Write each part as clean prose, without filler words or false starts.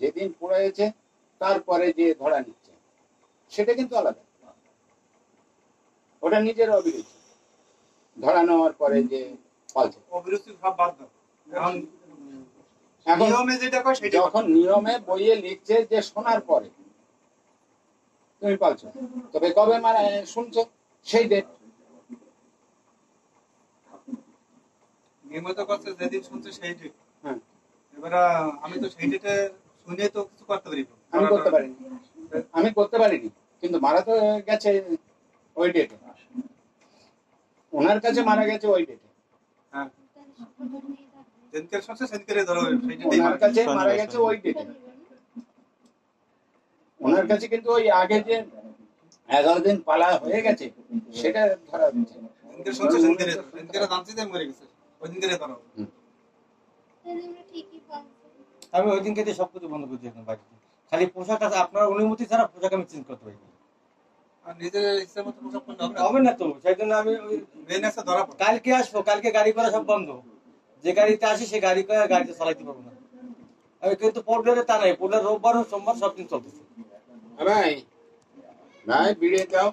যেদিন পড়েছে তারপরে যে ধরা নিচ্ছে, সেটা কিন্তু আলাদা। ওটা নিজের অভিরুচি, ধরা নেওয়ার পরে যে পালছে। অভিরুচি ভাব বাদ দাও। এখন নিয়মে যেটা কয় সেটা যখন নিয়মে বইয়ে লিখছে যে শোনার পরে তুমি পালছো, তবে কবে মানে শুনছো সেই ডেট। নিয়মিত করছে যেদিন শুনছে সেই ডেট। হ্যাঁ, এবার আমি তো সেই ডেটে শুনে তো কিছু করতে পারি না। আমি করতে পারিনি, কিন্তু মারা তো গেছে ওই ডেটে, ওনার কাছে মারা গেছে ওই ডেটে। হ্যাঁ, যেদিনকে শুনছে সেদিনকে ধরো সেই ডেটে ওনার কাছে মারা গেছে ওই ডেটে। ওনার কাছে কিন্তু ওই আগে যে 11 দিন পালা হয়ে গেছে সেটা ধরা দিচ্ছে। যেদিনকে শুনছে সেদিনকে জানছি যে মরে গেছে, ওই দিনকে ধরো। আমি ওই দিনকে সবকিছু বন্ধ করে দিয়েছিলাম বাড়িতে, খালি পোশাক আছে আপনার অনুমতি ছাড়া পোশাক আমি চেঞ্জ করতে পারি। আর নিজের ইচ্ছা মতো পোশাক পরলে হবে না তো, সেই জন্য আমি ধরা পড়ে। কালকে আসবো, কালকে গাড়ি করা সব বন্ধ, যে গাড়িতে আসি সে গাড়ি করে গাড়িতে চালাইতে পারবো না আমি। কিন্তু পোর্টারে তা নাই, পোর্টার রোববার ও সোমবার সব দিন চলতেছে। ভাই ভাই বিড়িয়ে দাও,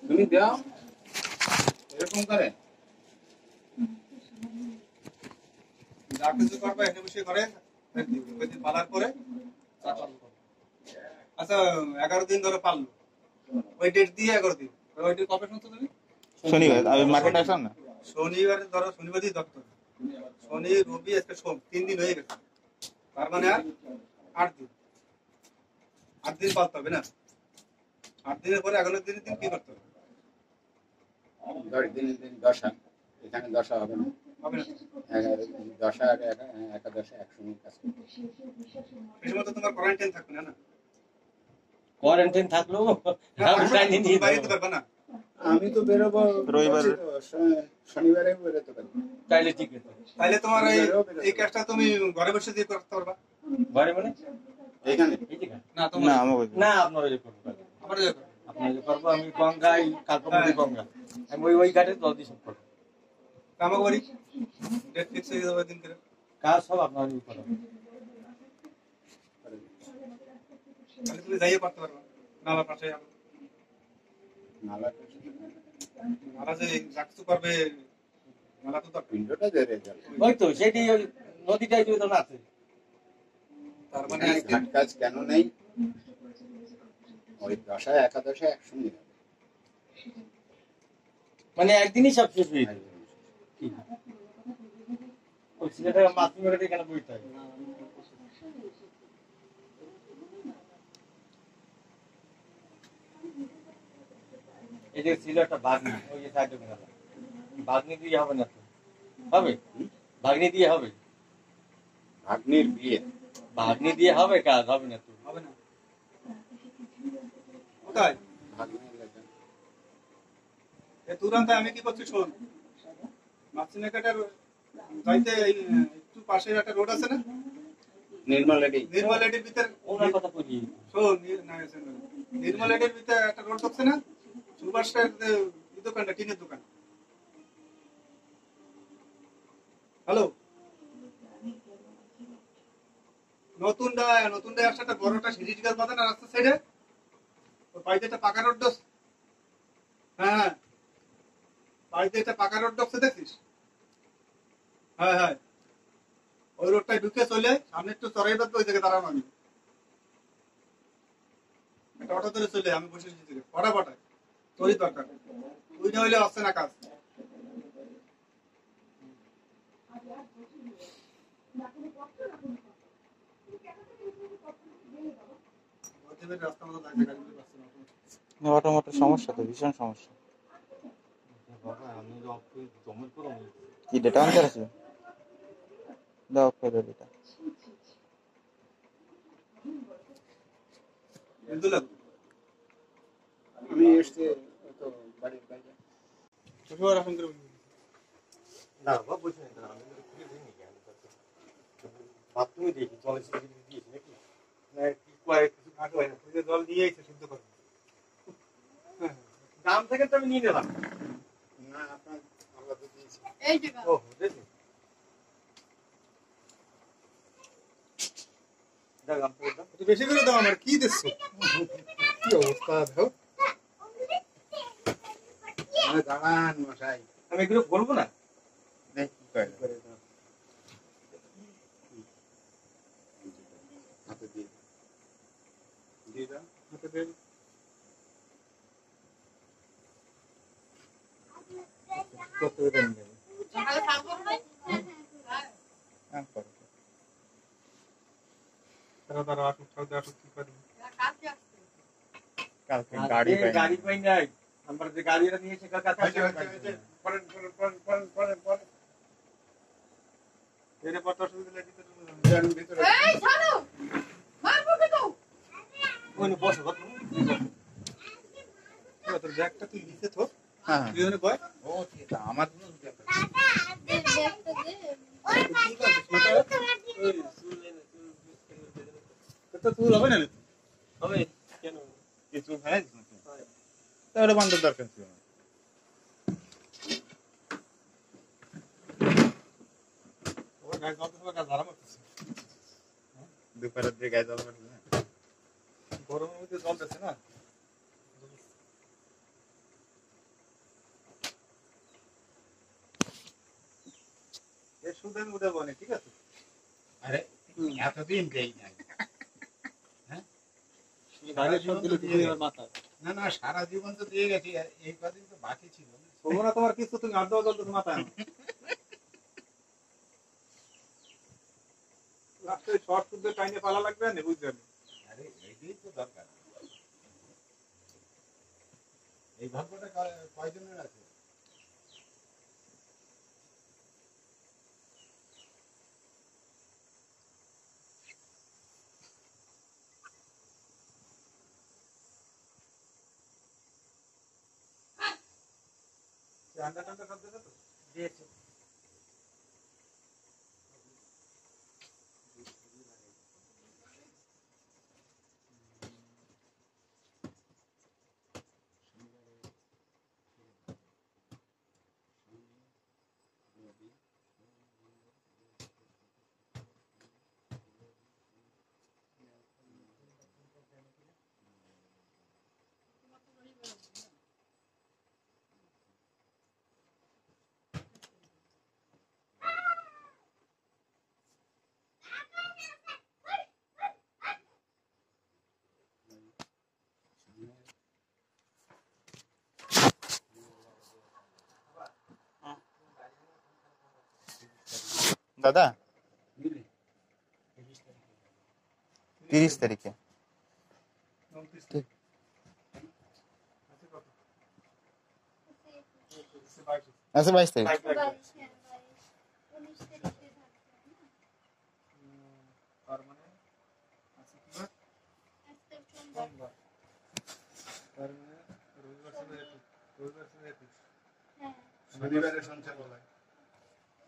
তুমি দাও এরকম করে। যা কিছু করবে এখানে বসে করে পালার পরে। আচ্ছা 11 দিন ধরে পারলো, ওই ডেট দিয়ে 11 দিন। ওই ডেট কবে শুনছো তুমি? শনিবার। আমি মার্কেটে আসলাম না, শনিবারে ধরো, শনিবার দিন ধরতে হবে। শনি রবি আজকে সোম, 3 দিন হয়ে গেছে, তার মানে আর 8 দিন। 8 দিন পালতে হবে না? 8 দিনের পরে 11 দিনের দিন কি করতে হবে? 10 দিনের দিন দশা, এখানে দশা হবে না, হবে না। 11 দশা আর একাদশা একসঙ্গে কাজ করবে। সেই সময় তো তোমার কোয়ারেন্টাইন থাকবে না? কোয়ারেন্টাইন থাকলেও বাইরে পারবে না। আমি তো বেরোবো রবিবার, শনিবারে বেরোতে পারি। তাইলে ঠিক আছে, তাহলে তোমার এই কাজটা তুমি ঘরে বসে দিয়ে করতে পারবা। ঘরে মানে এখানে না তোমার না, আপনার ওই করবো, আমার আপনার করবো। আমি গঙ্গায় কালকে গঙ্গা, আমি ওই ঘাটে জল দিয়ে সব করবো। কামা করি ডেট ফিক্স হয়ে যাবে দিন করে, কাজ সব আপনার করবো। তাহলে তুমি যাইয়ে করতে পারবা। নালা পাশে নালা যে যা কিছু করবে, নালা তো পিণ্ডটা ধরে যাবে। ওই তো সেটি ওই নদীটাই যদি না আছে, তার মানে ঘাট কাজ কেন নেই? ওই দশা একাদশা একসঙ্গে হবে, মানে একদিনই সব শেষ হয়ে যাবে। ওই ছেলেটা মাছ মেরে এখানে বইতে হয়। এই যে ছিল একটা বাগনি, ওই যে সাইডে মেলা, বাগনি দিয়ে হবে না তো? হবে, বাগনি দিয়ে হবে। ভাগ্নির বিয়ে, বাগনি দিয়ে হবে কাজ, হবে না তো? হবে না। কোথায় ভাগ্নির লেখা এ তুরন্ত আমি কি করছি শোন, মাছিনাকাটার যাইতে একটু পাশে একটা রোড আছে না, নির্মল রেডি, নির্মল এডির ভিতরে ওনার কথা বলি। শোন, নির্মল এডির ভিতরে একটা রোড ঢুকছে না, সুভাষের দোকানটা, টিনের দোকান। হ্যালো, নতুন ডায় একটা বড়টা সিরিজ গাছ বাঁধা না রাস্তার সাইডে, ওই পাইতে একটা পাকা রোড ঢুকছে। হ্যাঁ, পাইতে একটা পাকা রোড ঢুকছে, দেখছিস? হ্যাঁ হ্যাঁ, ওই রোডটায় ঢুকে চলে সামনে একটু চড়াই বাদ, ওই থেকে দাঁড়ানো। আমি একটা অটো ধরে চলে, আমি বসে ফটাফটায় তোরই দরকার, তুই না হইলে আসছে না কাজ। অটোমোটের সমস্যা তো, ভীষণ সমস্যা। কি ডেটা অন করেছে? দাও ফেরত ডেটা। আমি এসে তো বাড়ির বাইরে না বাবা, বুঝি না, আমি খুলে দিইনি কেন? বাথরুমে দিয়েছি, জলে দিয়েছি নাকি? না কি কিছু কাটবে না, জল দিয়েছে শুদ্ধ করে। দাম থেকে তো আমি নিয়ে নিলাম। না, আপনার ও দেখি দেখ আমি একটু বেশি করে দাও আমার কি দিচ্ছ কি অবস্থা দেখো দাঁড়ান মশাই আমি এগুলো বলবো না দেখ কি করে হাতে দিয়ে দিয়ে দাও হাতে দিয়ে করতে দেন যাবে হ্যাঁ করো তারা আসুক কি করে কালকে গাড়ি পাই গাড়ি পাই নাই আমরা যে গাড়িটা নিয়েছে কাকা পরেন এনে পড়তে অসুবিধা লাগে যান ভিতরে ওই বসে কত তোর ব্যাগটা তুই নিচে থো হ্যাঁ তুই ওখানে বয় ও ঠিক আছে আমার জন্য কি করছিস তো তুই হবে না হবে কেন কিছু হয় তাহলে বান্ধব দরকার ছিল না ওর গায়ে জল তো গাছ ধারা মারতেছে দুপুরের দিকে গায়ে জল মারবে না গরমের মধ্যে জল দিচ্ছে না এর সুদে আমি উঠে বনে ঠিক আছে আরে এতদিন দেই নাই না না সারা জীবন তো দিয়ে গেছি এই কদিন তো বাকি ছিল বলবো না তোমার কিছু তুমি আড্ডা জল তো মাথায় লাস্টে শর্ট সুদে টাইনে পালা লাগবে না বুঝছেন আরে এইটাই তো দরকার এই ভাগ্যটা কয়জনের আছে আন্ডা টান্ডা সব দিয়েছে তো দিয়েছে দাদা বুঝলি 30 তারিখে ঠিক আছে কত আচ্ছা 22 তারিখ তার মানে আছে কি বার সোমবার তার মানে রবিবার ছিল 21 শনিবারে সঞ্চার বলা হয়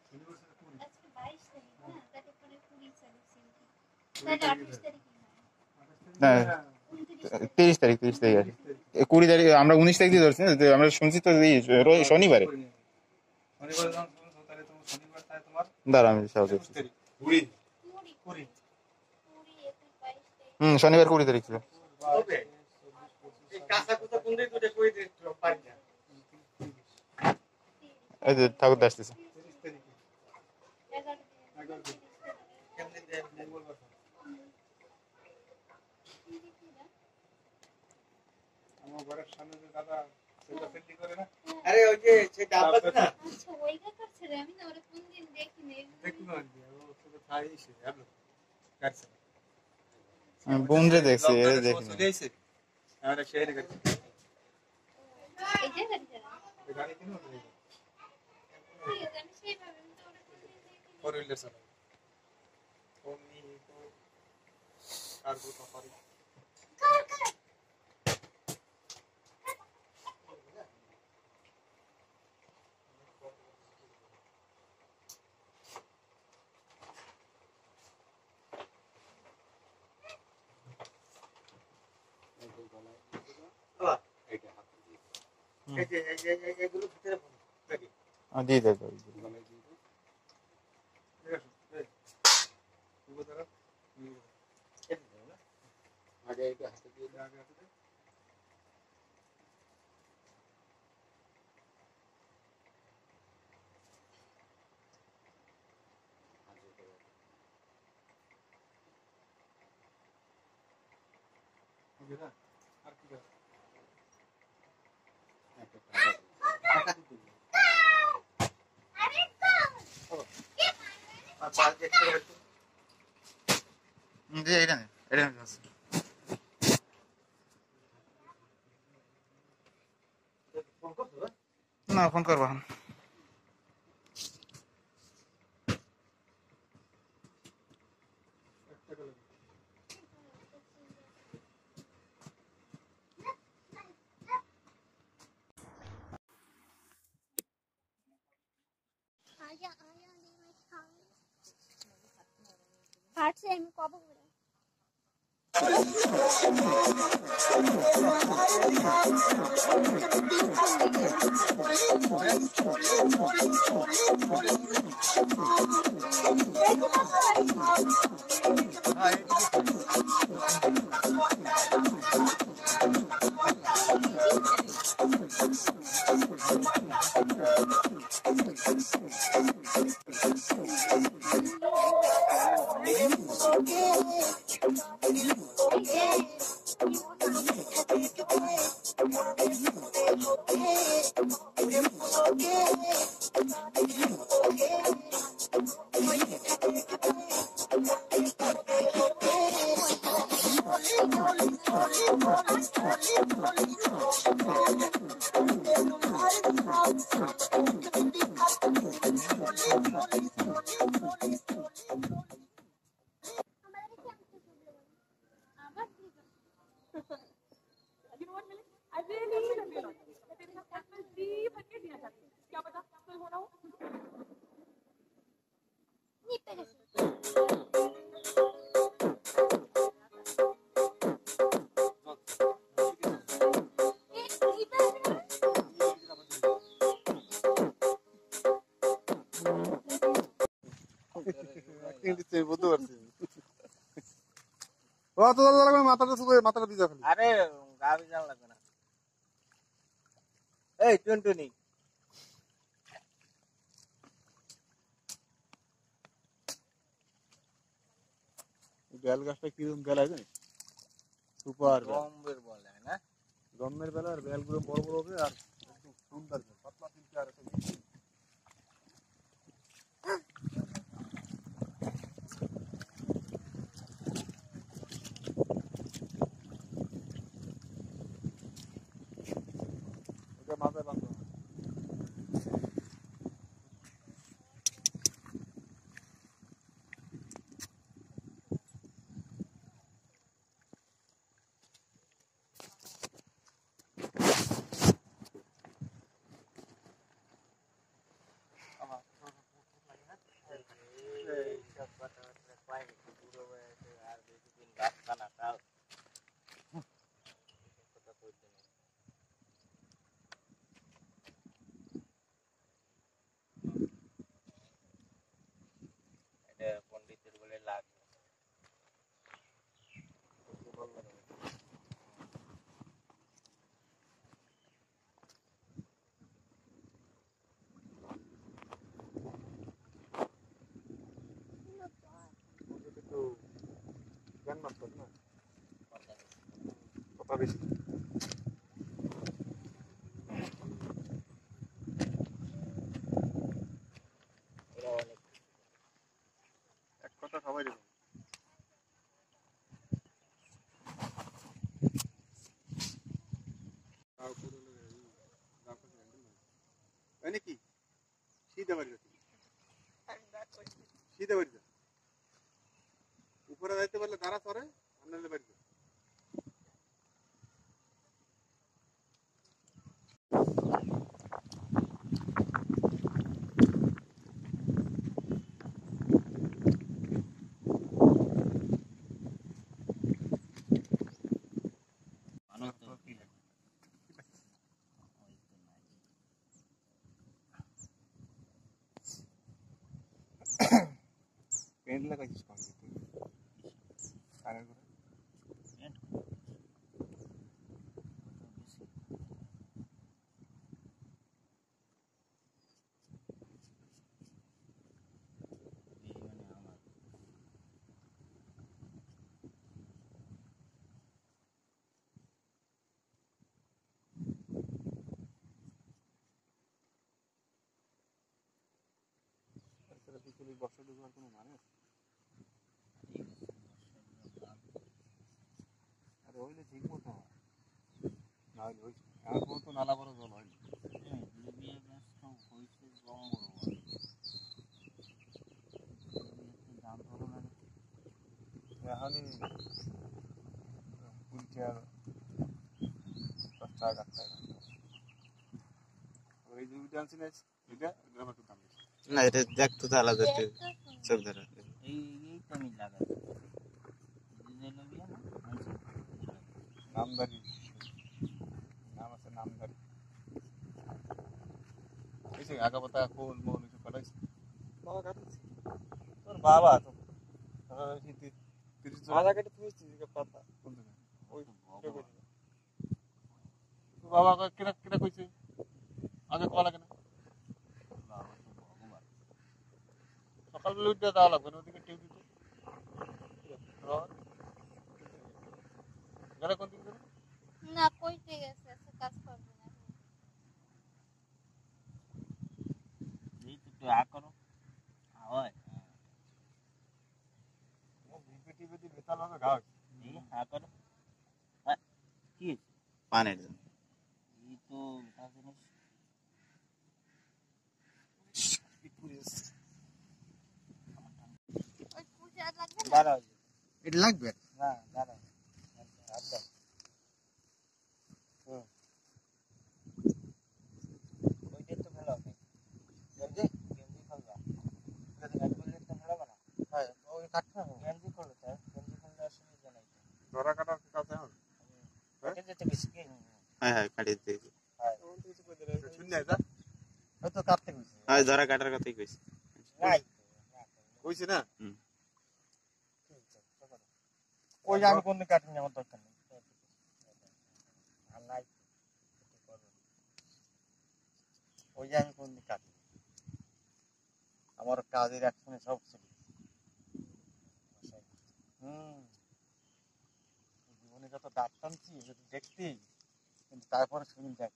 শনিবার ছিল 20 হ্যাঁ 30 তারিখ আছে 20 তারিখ আমরা 19 তারিখ দিয়ে ধরছি না তো আমরা শুনছি তো এই শনিবারে শনিবার যখন শুনছো তাহলে তোমার শনিবার তাই তোমার দাঁড়া আমি সব 21 তারিখ 20 20 শনিবার 20 তারিখ ছিল হবে এই কাঁচা কুচা কোন দিকে কোটে কই দিতে পারি না এই যে ঠাকুর আসতেছে 30 তারিখে 11 দিন কেমনে দেব মঙ্গলবার আমার ঘরের সামনে যে দাদা সেটা সেটি করে না আরে ওই যে সে ডাব আছে না আচ্ছা ওই কথা ছেড়ে আমি না ওরা কোনদিন দেখিনি দেখুন না ও শুধু খাইছে হ্যালো কাটছে বন্ধে দেখছি এর দেখি চলে আইছে আরে শেয়ারে গেছে এই যে গাড়ি কিনো না আমি সেইভাবে আমি তো ওরা কোনদিন দেখিনি ফোর হুইলার চালায় ওমনি তো কার্গো সাফারি এই যে এগুলো ভিতরে থাকে দিয়ে দেয় ঠিক আছে এই, তুই দাঁড়া আগে এটা হাতে দিয়ে দাও। আগে হাতে দে। ওকে না আর কি আছে আর পাঁচ একটা করে যে এটা নে, এটা নে। ফোন করছো না? না ফোন করবো এখন। একটা করে হাঁটছে আমি কবে করে হ্যাঁ এইদিকে You know what, Millie? I really love you. तेरे साथ आज मैं जी भर के जीना चाहती हूँ. क्या पता कोई हो ना हो? নিপে গেছে নিপে বুঝতে পারছি ও তো দাদা লাগবে মাথাটা শুধু মাথাটা দিয়ে যাবে আরে গা বিজান লাগবে না এই টুনটুনি বেল গাছটা কিরকম বেল আছে সুপার গম্ভীর বলে না গমের বেলা আর বেলগুলো বড় বড় হবে আর একটু সুন্দর পাতলা তিনটে আর একটা ওটা মাথায় বাঁধতে হবে পন্ডিতের বলে লাগ একটু জ্ঞান মারতে হবে না কথা বেশি এক কথা সবাই দেবে নাকি শীতে বাড়ি যাচ্ছে শীতে বাড়ি যা উপরে যাইতে পারলে দাঁড়া সরে আন্নালে বাড়ি যা এগুলো কাছিস কম দিতে কানের করে বিকেলে বর্ষা ঢুকবার কোনো মানে আছে? আরে হইলে ঠিক মতো হয় না হইলে হয়েছে আমার কোনো তো নালা বড় জল হয়নি এখনই 20 টাকা 10 টাকা 8 টাকা ওই যে উইটা আনছি না এটা গ্রামে একটু দাম বেশি না এটা দেখতে তো আলাদা একটু চোখ ধরা এইটা আমি লাগাচ্ছি নামদারি নাম আছে নামদারি এই যে আগা পাতা কোল মোল কিছু কাটাইছে বাবা কাটাইছে তোর বাবা তো আগা কেটে তুইছিস পাতা কোন দিকে ওই বাবা কেনা কেনা কইছে আগে কল লাগে না সকালবেলা উঠে দেওয়া লাগবে না ওদিকে টিউ দিত গেলে কোন দিকে না কইতে গেছে আজকে কাজ করবে না এই তো একটু আ করো হয় ভিপিটি ভিপি ভেতাল হবে ঘাও এই আ করো কি পানের জন্য এই তো তা জিনিস ওই পূজা লাগবে না দাঁড়াও এটা লাগবে না দাঁড়াও আচ্ছা ওইটাই তো ভালো হবে গেঞ্জি গেঞ্জি খুলবা গেঞ্জি খুললে তো ভালো হবে না হ্যাঁ ওই কাটতে হবে গেঞ্জি খুললে স্যার গেঞ্জি খুললে অসুবিধা নাই ধরা কাটার কাজ এখন কেটে যেতে বেশি কি হ্যাঁ হ্যাঁ কাটিয়ে দিতে হ্যাঁ শূন্য এটা ওই তো কাটতে কইছি হয় ধরা কাটার কথাই কইছি নাই কইছি না ওই যে আমি কোন কাটিনি আমার দরকার নেই আর নাই ওই যে আমি কোন কাটি আমার কাজের একসঙ্গে সব ছিল জীবনে যত দাঁত টানছি যদি দেখতি কিন্তু তারপরে শুনি দেখ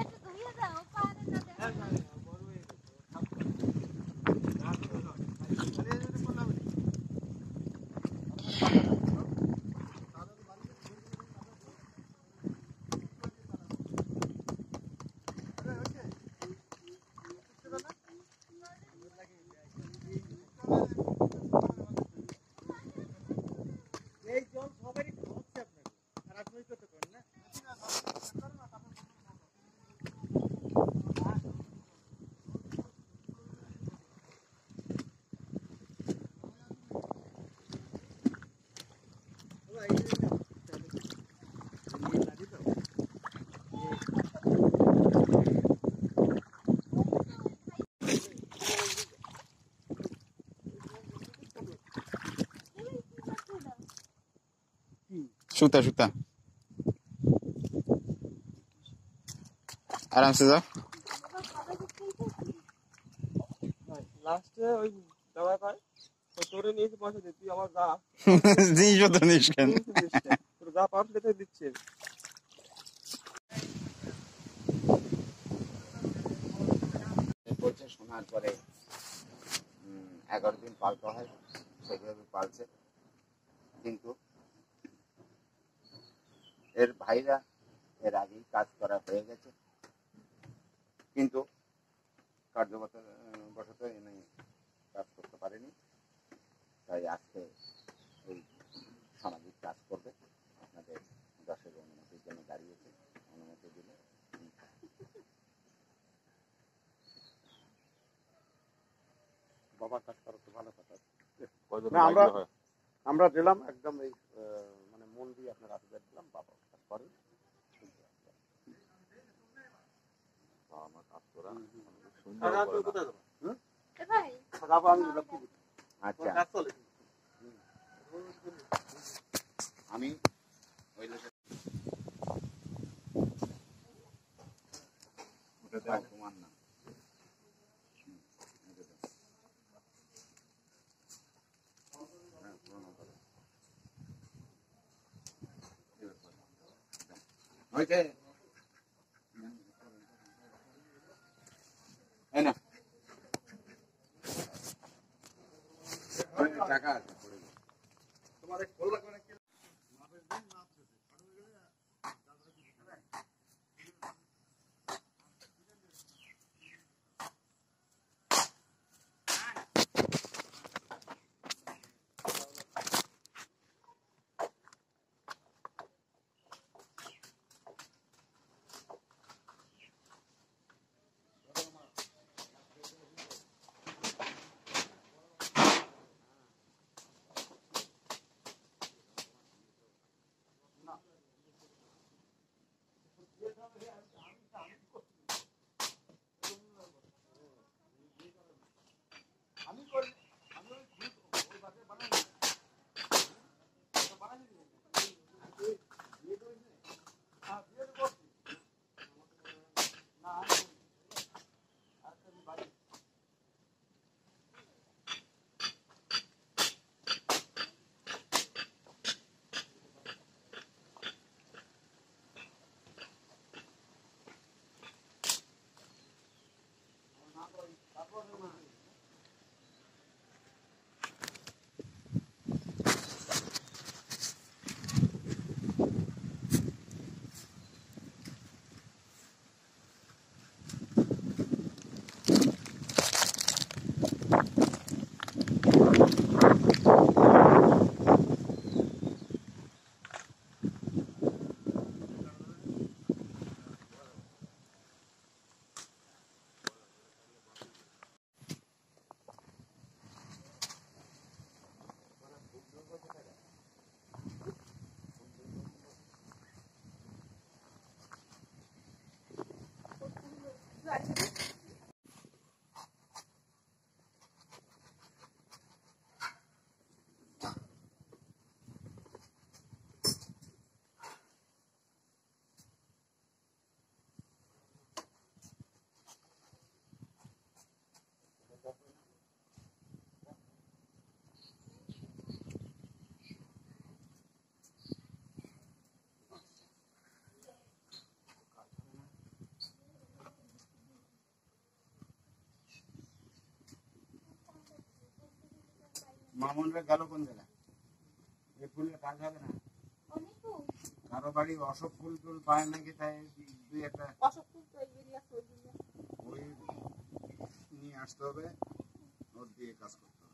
একটু ধুইয়ে দাও পারে না দেখো এই জল সবারই হচ্ছে আপনাকে আর আপনি করতে পারেন না সুতা সুতা আরামসে যাও লাস্টে ওই দাওয়া পায় তো তোরে নিয়ে এসে পয়সা দে তুই আমার যা জিনিসপত্র নিস কেন তোর যা পাওয়ার সেটা দিচ্ছে বলছে শোনার পরে 11 দিন পালতে হয় সেভাবে পালছে কিন্তু এর ভাইরা এর আগেই কাজ করা হয়ে গেছে কিন্তু কার্যবশত এনে কাজ করতে পারেনি তাই আজকে এই সামাজিক কাজ করবে আপনাদের দশের অনুমতির জন্য দাঁড়িয়েছে অনুমতি দিলে বাবার কাজ করা তো ভালো কথা আমরা দিলাম একদম এই মানে মন দিয়ে আপনার আশীর্বাদ দিলাম বাবা কাজ করেন আমার কাজ করা টাকা তুমি কোথায় দেবো? এ ভাই যাবো আমি লক্ষ্মী আচ্ছা কাজ চলে আমি ওই লোকের ওটা দাও তোমার না এটা দাও। হ্যাঁ, পুরোনো করো। ওইটা এই না টাকা আছে পড়ে গেছে। তোমার এক খোল লাগবে নাকি? মামুনরা গেল কোন জায়গায়? এই ফুলের কাজ হবে না? কারো বাড়ি অশোক ফুল টুল পায় নাকি, তাই দুই একটা ওই নিয়ে আসতে হবে, ওর দিয়ে কাজ করতে হবে।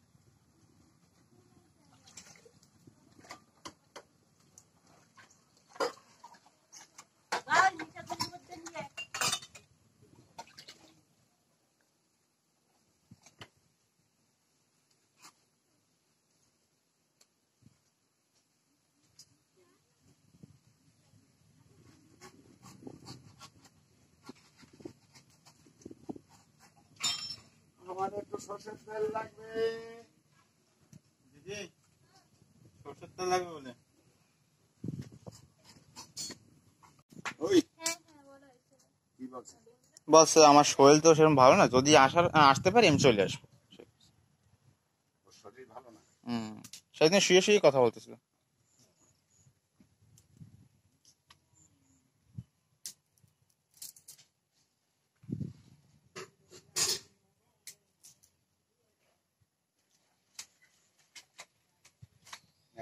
আমার একটু সরষের তেল লাগবে। দিদি সরষের তেল লাগবে বলে ওই হ্যাঁ হ্যাঁ বলা হয়েছিল। কি বলছে? বলছে আমার শরীর তো সেরকম ভালো না, যদি আসতে পারি আমি চলে আসবো। ওর শরীর ভালো না? সেদিন শুয়ে শুয়ে কথা বলতেছিল।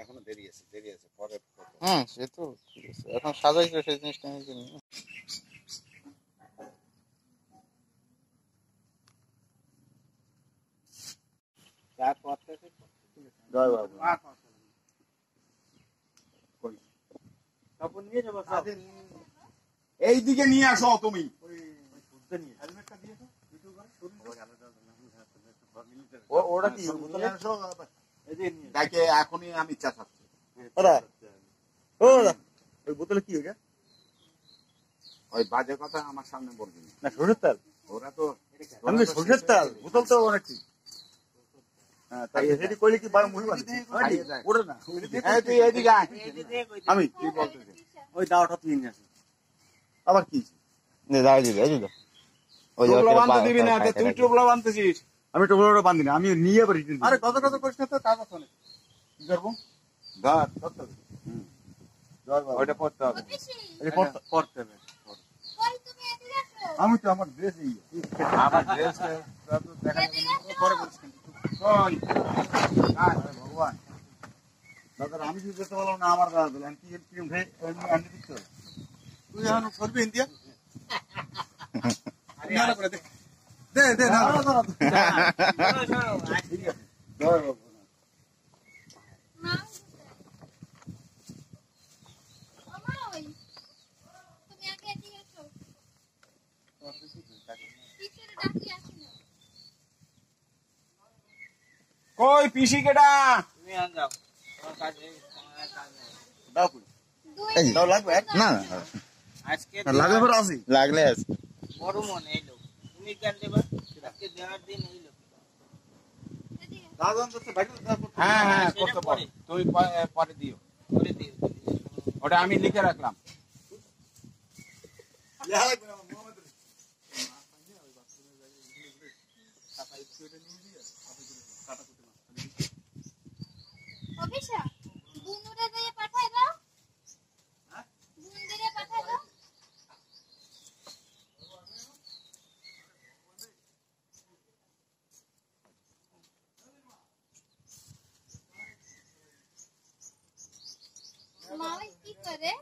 এখনো দেরি আছে, দেরি আছে, পরে সে তো ঠিক আছে, এখন সাজাইছে সেই জিনিসটা আমি জানি না। জয় বাবু। কাপড় নিয়ে যাবো সব এই দিকে নিয়ে আসো তুমি। হেলমেটটা দিয়েছো ওরা কি নিয়ে আসো। দেখে এখনই আমি চেঁচাচ্ছি। ওরা ওই বোতলে কি ওইটা ওই বাজে কথা আমার সামনে বলবি না। না সরষের তেল ওরা তো আমি তো সরষের তেল বোতল তো অনেক ঠিক। হ্যাঁ তাই সেটি করলে কি মুড়ি ওটা না তুই এদিকে আয়। আমি কি বলতেছি ওই দাওটা তুই নিয়ে আসি আবার কি দাঁড়িয়ে দিবি এই দিবি ওই টোপলা বাঁধতে দিবি না তুই টোপলা বাঁধতেছিস আমি টোপলাটা বাঁধি না আমি নিয়ে পারি আরে কত কত করিস না তো কাগজ অনেক কি করবো ধর ধরতে হবে ওইটা পড়তে হবে পড়তে হবে আমি তো আমার ড্রেস আমার ড্রেস পরে বলিস ভগবান দাদা আমি যদি যেতে বললাম না আমার দাদা দিলাম কি আনতে দিচ্ছ তুই এখন করবি ইন্ডিয়া দে দে না ঠিক আছে ধর বাবু কই পিসি কেডা তুমি আন যাও তোমার কাছে দাও কই দাও লাগবে না আজকে লাগবে পর আসি লাগলে আছে বড় মন এই লোক তুমি কেন দেবা আজকে দেওয়ার দিন এই লোক দাদা তো বাইরে হ্যাঁ হ্যাঁ সেটা করতে পারে তুই পরে দিও করে দিও ওটা আমি লিখে রাখলাম অভিষা বুনুরে দিয়ে পাঠাই দাও বুন দিয়ে পাঠাই দাও মাই কি করে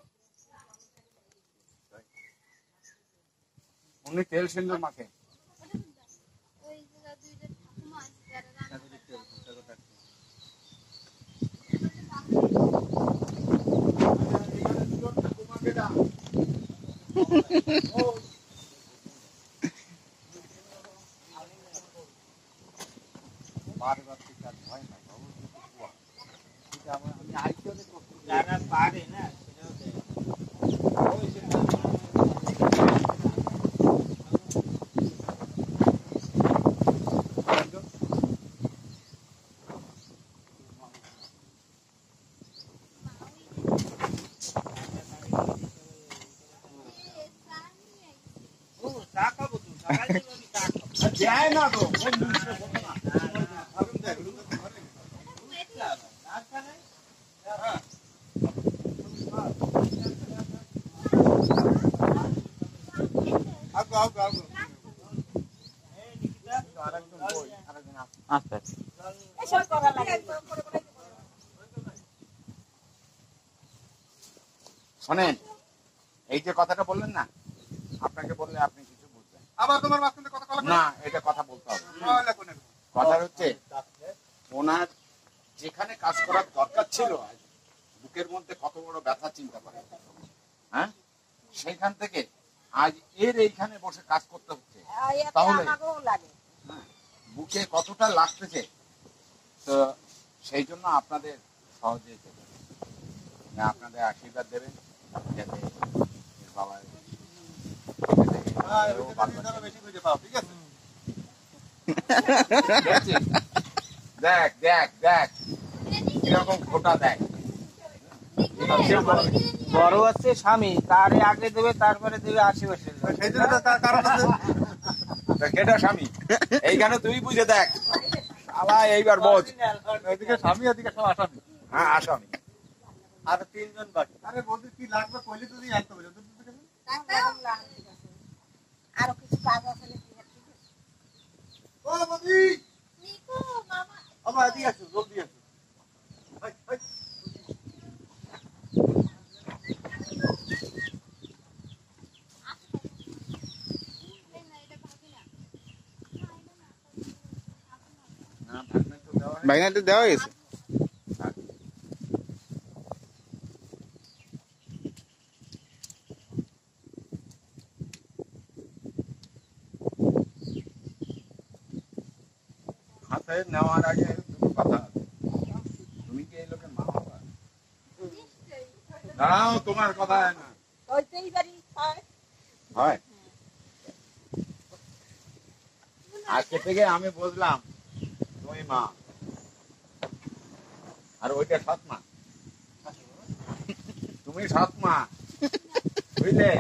উনি তেল সিন্দুর মাখে ওই যে দুইটা ঠাকুমা আছে যারা রান্না যারা পারে না সেটাও দেয় ও চা খাবো তুমি সকালে আমি চা খাবো যায় না তো আগো আগো আগো আচ্ছা শোনেন এই যে কথাটা বললেন না আপনাকে বললে আপনি কিছু বুঝবেন আবার তোমার মাঝখানে কথা কলা না এটা কথা বলতে হবে কথা হচ্ছে ওনার যেখানে কাজ করার দরকার ছিল বুকের মধ্যে কত বড় ব্যথা চিন্তা করে হ্যাঁ সেইখান থেকে আজ এর এইখানে বসে কাজ করতে হচ্ছে তাহলে হ্যাঁ, বুকে কতটা লাগতেছে তো সেই জন্য আপনাদের সহজে আপনাদের আশীর্বাদ দেবেন যাতে এর বাবা বেশি খুঁজে পাও ঠিক আছে দেখ দেখ দেখ কিরকম খোটা দেখ বড় আছে স্বামী তারে আগে দেবে তারপরে দেবে আশেপাশে সেই জন্য তো তার কারণ আছে কেটা স্বামী এইখানে তুই বুঝে দেখ শালা এইবার বোঝ এদিকে স্বামী এদিকে সব আসামি হ্যাঁ আসামি আর তিনজন বাকি আরে বলতে কি লাগবে কইলে তুমি আনতে বলে আরো কিছু কাজ আছে ও বদি নিকু মামা আবার এদিকে আসো জলদি আসো হাই হাই বাইনা তো দেওয়া গেছে হাতে নেওয়ার আগে দুটো কথা আছে তুমি কি এই লোকের মা বাবা দাঁড়াও তোমার কথা হয় না ওইটাই বাড়ি হয় হয় আজকে থেকে আমি বুঝলাম তুমি মা আর ওইটা সৎ মা, তুমি সৎ মা, বুঝলে?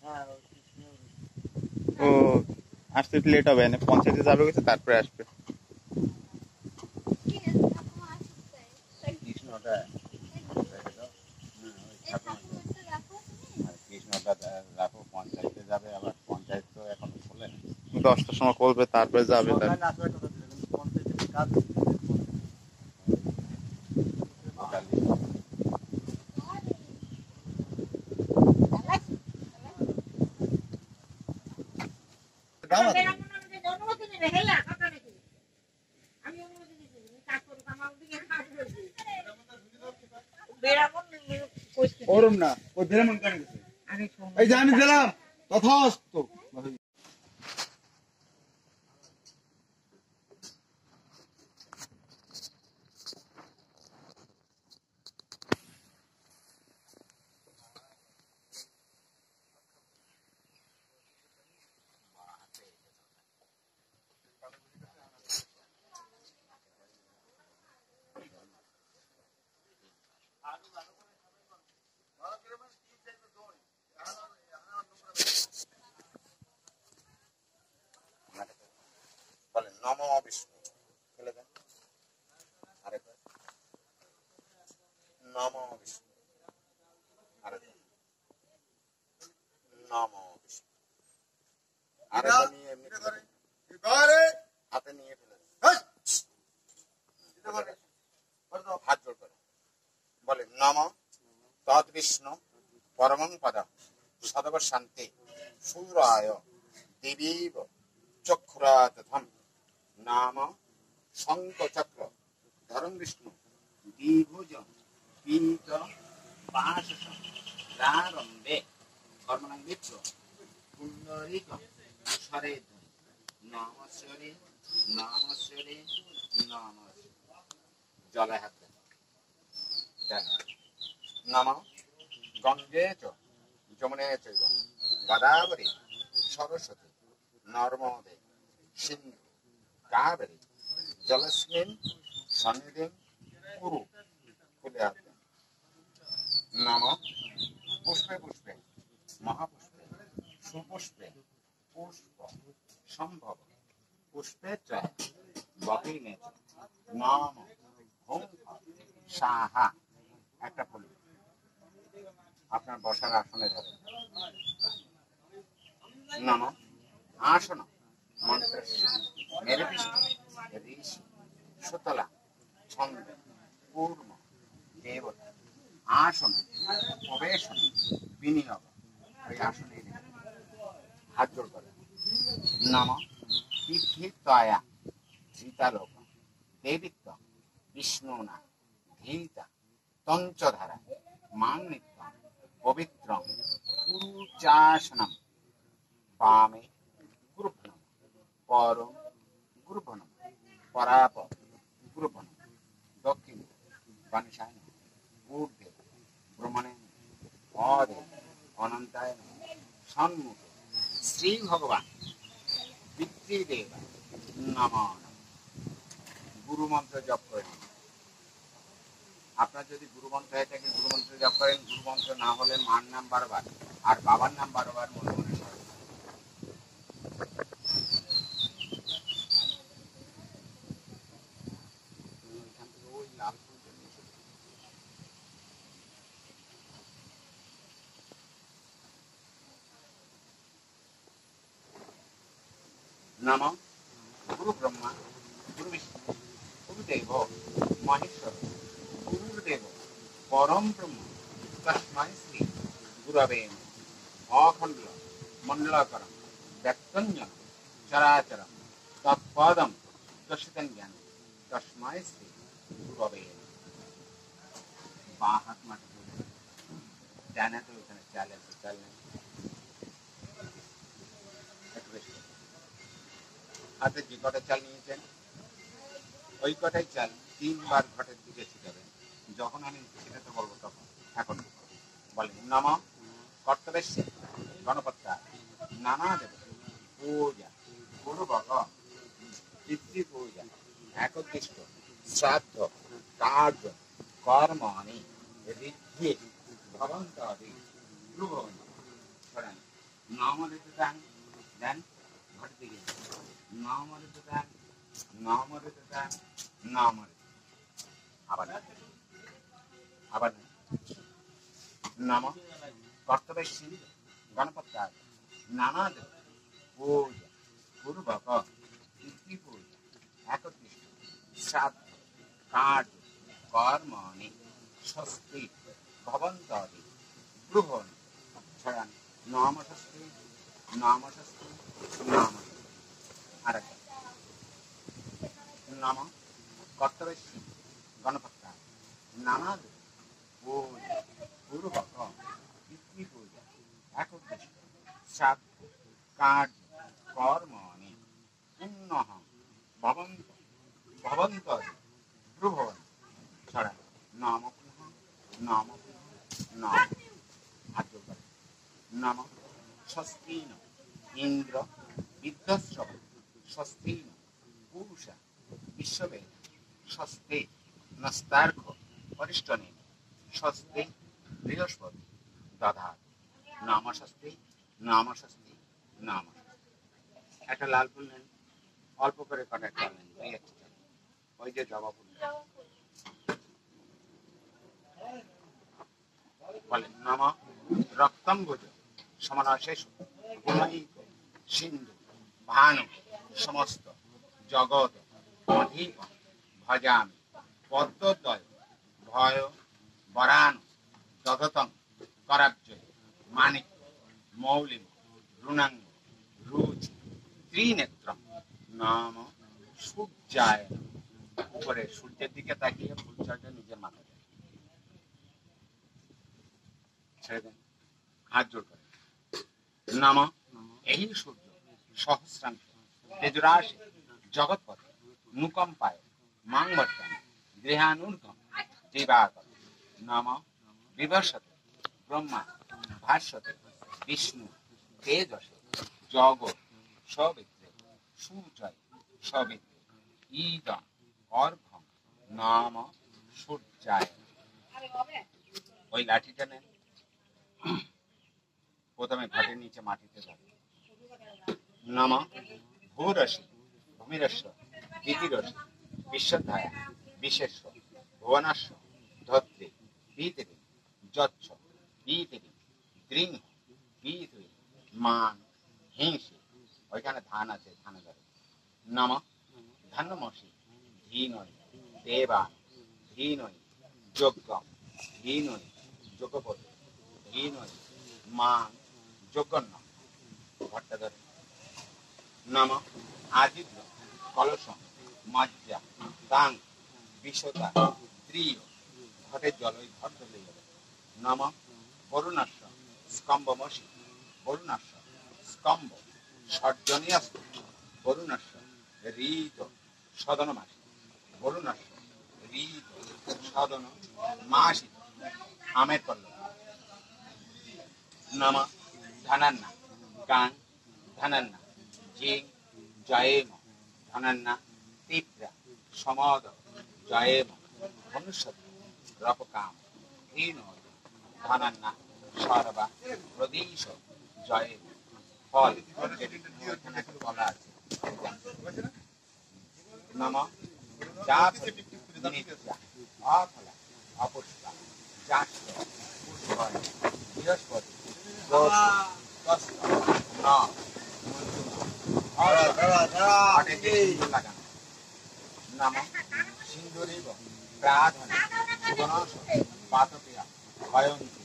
হ্যাঁ ও আসতে একটু লেট হবে না, পঞ্চায়েতে যাবে গেছে তারপরে আসবে। কৃষ্ণটা কৃষ্ণটা রাখো, পঞ্চায়েতে যাবে, আবার পঞ্চায়েত তো এখন খোলে না। 10টার সময় করবে তারপরে যাবে। তার সরকার আসবে কথা ছিল, কিন্তু পঞ্চায়েতের কাজ ওটা লিখে। ওরম না, ওই বেরামন কানে গেছে। এই যে আমি দিলাম তথাস্তু। বলেন নম বিষ্ণু, ফেলে দেন আরেকবার, নম বিষ্ণু, আরেকবার, নম বিষ্ণু, আরেকবার নিয়ে এমনি ফেলে দেন। হাতে নিয়ে ফেলে দেন, হাত জোর করে বলেন নম তৎ বিষ্ণু পরমং পদম সদব শান্তি সূরায় দেবীব চক্ষুরাতথম নাম শঙ্খ চক্র ধরম বিষ্ণু দ্বিভুজং পীত পাশং প্রারম্ভে কর্মণং বিপ্র পুণ্ডরীকং স্বরে নমস্বরে নমস্বরে নমস্বরে। জলায় হাত দেন। নম গঙ্গে চ যমুনে চৈব গোদাবরী সরস্বতী নর্মদে সিন্ধু কাবেরী জলস্মিন সন্নিধিং কুরু। খুলে হাত দেন। নম পুষ্পে পুষ্পে মহাপুষ্পে সুপুষ্পে পুষ্প সম্ভব পুষ্পে চ বকিনে চ নম হুম সাহা। একটা ফুল আপনার বসার আসনে ধরে নম আসন মন্ত্র মেরুপিষ্ট ঋষি সুতলা ছন্দ পূর্ণ দেবতা আসন প্রবেশন বিনিয়োগ। ওই আসনে হাত জোর করে নম তিথিতয়া ধৃতালোক দেবিত্ব বিষ্ণুনা ধীতা তঞ্চধারা মাং নিত্য পবিত্র কুরুচাসনম বামে গুরুভনম পরম গুরুভনম পরাপ গুরুভনম দক্ষিণ গণেশায় ঊর্ধ্বে ব্রহ্মণে অদে অনন্তায় সন্মুখে শ্রী ভগবান পিতৃদেব নমঃ। গুরুমন্ত্র জপ করেন। আপনার যদি গুরুমন্ত্র হয়ে থাকে গুরুমন্ত্র জপ করেন, গুরুমন্ত্র না হলে মার নাম 12 বার আর বাবার নাম 12 বার মনে মনে স্মরণ করেন। ওইখান থেকে ওই লাল ফুলটা নিয়ে এসে দিন। নম গুরু ব্রহ্মা গুরু বিষ্ণু গুরুদেব মহেশ্বর গুরুদেব পরম ব্রহ্ম তস্मै শ্রী গুরবে নমঃ। অখণ্ড মণ্ডলাকারম ব্যক্তঞ্জন চরাচরম তৎপদম দর্শিতং জ্ঞান তস্मै শ্রী গুরবে নমঃ। বাঁ হাত মাটি তুলে ডান হাতে ওখানে চাল আছে, চাল নেই একটু বেশি হাতে যে কটা চাল নিয়েছেন ওই কটাই চাল 3 বার ঘটের দিকে ছিটাবেন। যখন আমি ছিটাতে বলবো তখন এখন বলেন নম কর্তব্যে গণপত্যা নানা দেব পূজা গুরুভগ পিতৃপূজা একত্রিষ্ট শ্রাদ্ধ কার্য কর্মাণি ঋদ্ধি ভবন্তাদি ভ্রুভবন্তি করেন। নামরিত দান দেন ঘটের দিকে নামরিত দান নামরিত দান নামরিত আবার আবার নম কর্তব্যে গণপত্যা নানা দেব পূজা গুরুভগ পিতৃপূজা একত্রিষ্ট শ্রাদ্ধ কার্য কর্মাণি স্বস্তি ভবন্তাদি ভ্রুভবন্তি ছড়ান নাম স্বস্তি নাম স্বস্তি নাম আর নাম কর্তব্যে গণপত্যা নানা দেব পূজা গুরুভগ পিতৃপূজা একত্রিষ্ট শ্রাদ্ধ কার্য কর্মাণি পুণ্যঃ ভবন্তাদি ভ্রুভবন্তি ছড়া নাম পুনঃ নাম পুনঃ নাম আর্য করে নাম স্বস্তিন ইন্দ্র বিদ্যস্রব স্বস্তিন পুরুষা বিশ্ববেদ স্বস্তি নস্তার্ঘ পরিষ্টনে স্বস্তি বৃহস্পতি দধাত নাম স্বস্তি নাম স্বস্তি নাম একটা লাল ফুল নেন অল্প করে কটা চাল নেন দুই একটা চাল ওই যে জবা ফুল বলেন নাম রক্তম্বুজ সমানাশেষ গুণৈক সিন্ধু ভানু সমস্ত জগৎ অধিক ভজামি পদ্মদ্বয় ভয় বরান দধতং করাব্জয় মানিক মৌলিম রুণাঙ্গ রুচি ত্রিনেত্রম নাম সূর্যায় উপরে সূর্যের দিকে তাকিয়ে ফুলচাটা নিজের মাথায় ছেড়ে দেন হাত জোর করে নাম এই সূর্য সহস্রাংশ তেজরাশি জগৎপথে নুকম্পায় মাংবর্তন গৃহানুর্ধম দিবাকর নাম বিভর্ষতে ব্রহ্মা ভাস্বতে বিষ্ণু তেজসে জগৎ সবিত্রে সূর্যয় সবিত্রে ঈদম অর্ঘম নাম সূর্যায়। ওই লাঠিটা নেন প্রথমে ঘটের নিচে মাটিতে ধরে নাম ভূরসি ভূমিরস্ব দিতিরসি বিশ্বধায়া বিশেষ্য ভুবনাস্য ধত্রে পিতরি যচ্ছ পিতরি দৃং পিতরি মান হিংসি ওইখানে ধান আছে ধানে ধরে নাম ধান্যমসি ধীনয় দেবান ধীনয় যজ্ঞম ধীনয় যোগপতি ধীনয় মান যজ্ঞন্য ঘরটা ধরে নাম আদিত্য কলসম মজ্জা তাং বিশ্বতা ত্রিয় ঘটের জল ওই ঘর ধরে যাবে নাম বরুণাস্য স্কম্বমসি বরুণাস্য স্কম্ব সর্জনীয়স্ত বরুণাস্য ঋত সদন মাসি বরুণাস্য ঋত সদন মাসি আমের পল্লব নাম ধনান্না গান ধনান্না জিং জয়েম ধনান্না তীব্রা সমদ জয়েম মনুষ্যত রপকাম হীন ধনান্না সর্বা প্রদীশ জয়েম ফল এখানে একটা বলা আছে নাম জাত নিত্যা অফলা অপুষ্পা জাষ্ট পুষ্পয় বৃহস্পতি লাগানো নাম সিন্ধুরিব প্রাধন সুবনস পাতপিয়া ভয়ন্তী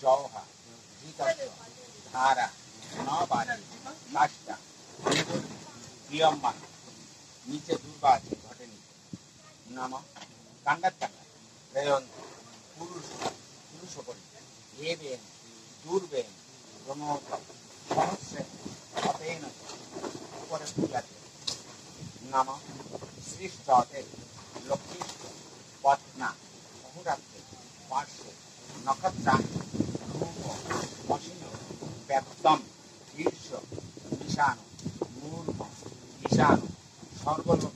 জৌহা ধৃতস্য ধারা নবাণী কাষ্টা প্রিয়ম্মা নিচে দুর্বা আছে ঘটে নিচে নাম কান্ডার টাকা রেয়ন্তী পুরুষ পুরুষপরি হেবেন দুর্বেন রণত সহস্রে অপেন উপরে ফুল আছে নাম শ্রীষ্টে লক্ষ্মী পত্না অহুরাত্রে পার্শ্বে নক্ষত্রাণি ধূপ মসিন ব্যক্তম শীর্ষ ঈশান মূর্ম ঈশান সর্বলোক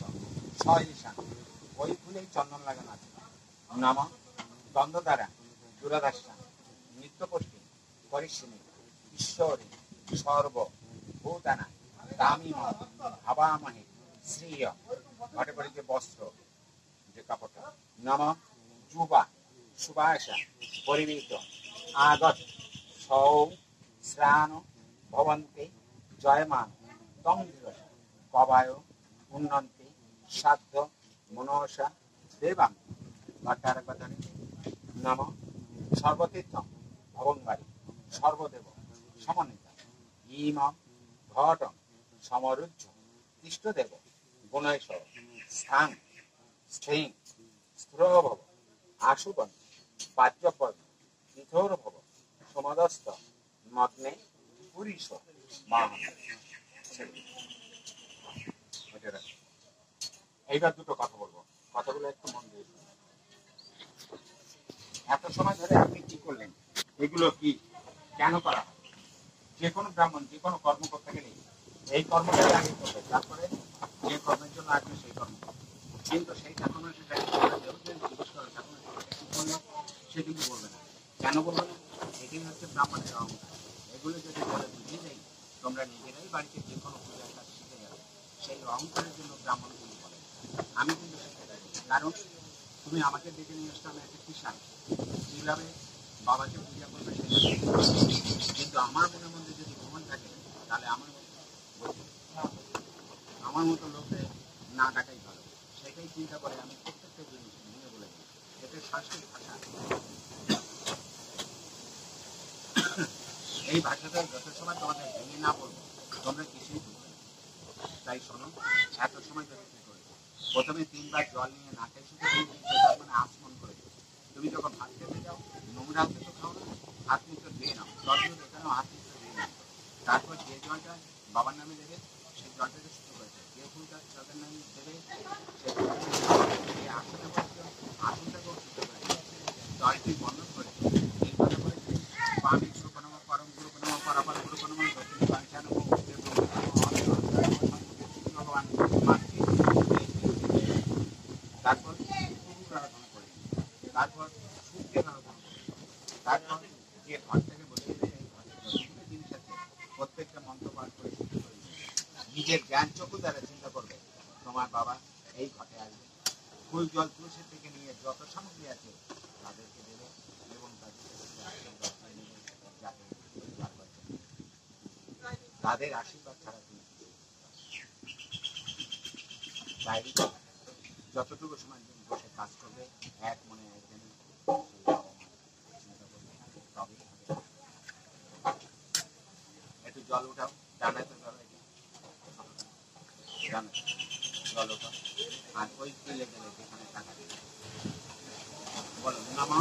স ঈশান ওই ফুলেই চন্দন লাগানো আছে। নাম দ্বন্দ্ব দ্বারা দুরাধাস্যা নিত্যপুষ্টি পরিশ্রমী ঈশ্বরী সর্ব ভূতানা দামিম ভাবামহে শ্রীয় ঘটে পড়ে যে বস্ত্র যে কাপড়টা নাম যুবা সুবাসা পরিবৃত আগত সৌ শ্রাণ ভবন্তে জয়মান তং দিবস কবায় উন্নন্তে সাধ্য মনসা দেবাং ঘটার কথা নাম সর্বতীর্থ ভবঙ্গারী সর্বদেব সমন্বিতা ইমম ঘটম সমরুজ্জ ইষ্টদেব গুণেশ্বর স্থান স্ঠেং স্থূরভব আশুবন বাহ্যপদ তীথোরভব সমদস্ত মগ্নে পুরীশ এইবার দুটো কথা বলবো, কথাগুলো একটু মন দিয়ে শুনুন। এত সময় ধরে আপনি কি করলেন, এগুলো কি কেন করা হয়? যে কোনো ব্রাহ্মণ যে কোনো কর্ম করতে গেলে এই কর্মটাই আগে করবে, তারপরে যে কর্মের জন্য আসবে সেই কর্ম। কিন্তু সেই ঠাকুরের সেটা জিজ্ঞেস করে ঠাকুরের কি করলে সে কিন্তু বলবে না। কেন বলবে না? এটাই হচ্ছে ব্রাহ্মণের অহংকার। এগুলো যদি বলে বুঝিয়ে দেয় তোমরা নিজেরাই বাড়িতে যে কোনো পূজার কাজ শিখে যাবে, সেই অহংকারের জন্য ব্রাহ্মণগুলো বলে। আমি কিন্তু শিখে যাবো, কারণ তুমি আমাকে ডেকে নিয়ে আসতে, আমি একটা কিষান কিভাবে বাবাকে পূজা করবে সেটা। কিন্তু আমার মনের মধ্যে যদি ভ্রমণ থাকে তাহলে আমার মতো লোককে না ডাকাই ভালো, সেটাই চিন্তা করে আমি প্রত্যেকটা জিনিস ভেঙে বলে দিই। এটা সংস্কৃত ভাষা। এই ভাষাটা যত সময় তোমাদের ভেঙে না বলবো তোমরা কিছুই বুঝবে না। তাই শোনো, এত সময় ধরে কি করে প্রথমে 3 বার জল নিয়ে নাকে শুধু মানে আচমন করে দিও। তুমি যখন ভাত খেতে যাও নোংরা হাতে তো খাও না, হাত মুখে ধুয়ে নাও, জল এখানেও হাত মুখে ধুয়ে নাও। তারপর যে জলটা বাবার নামে দেবে সেই জলটাকে শুরু করেছে, যে ফুলটা তাদের নামে দেবে সেই আসনটা করেছে, আসনটাকেও শুরু করে জলটি বন্ধ করে এইভাবে করেছে পানি গুরুপনম পরম গুরুপনম পরাপর গুরুপনম দক্ষিণ পাঞ্চান ভগবান তারপর আরাধনা করে, তারপর সূর্যকে আরাধনা করে, তারপর যে ঘর থেকে বসে জিনিস আছে প্রত্যেকটা মন্ত্র পাঠ করে নিজের জ্ঞান চক্ষু দ্বারা চিন্তা করবে তোমার বাবা এই ঘটে আসবে। ফুল জল তুলসী থেকে নিয়ে যত সামগ্রী আছে তাদেরকে দেবে এবং তাদের আশীর্বাদ ছাড়া তুমি ডায়েরি যতটুকু সময় বসে কাজ করবে এক মনে একজন একটু জল উঠাও, ডানাতে জল জল উঠাও, আর ওই ফিলে গেলে যেখানে টাকা দিবে বলো নামা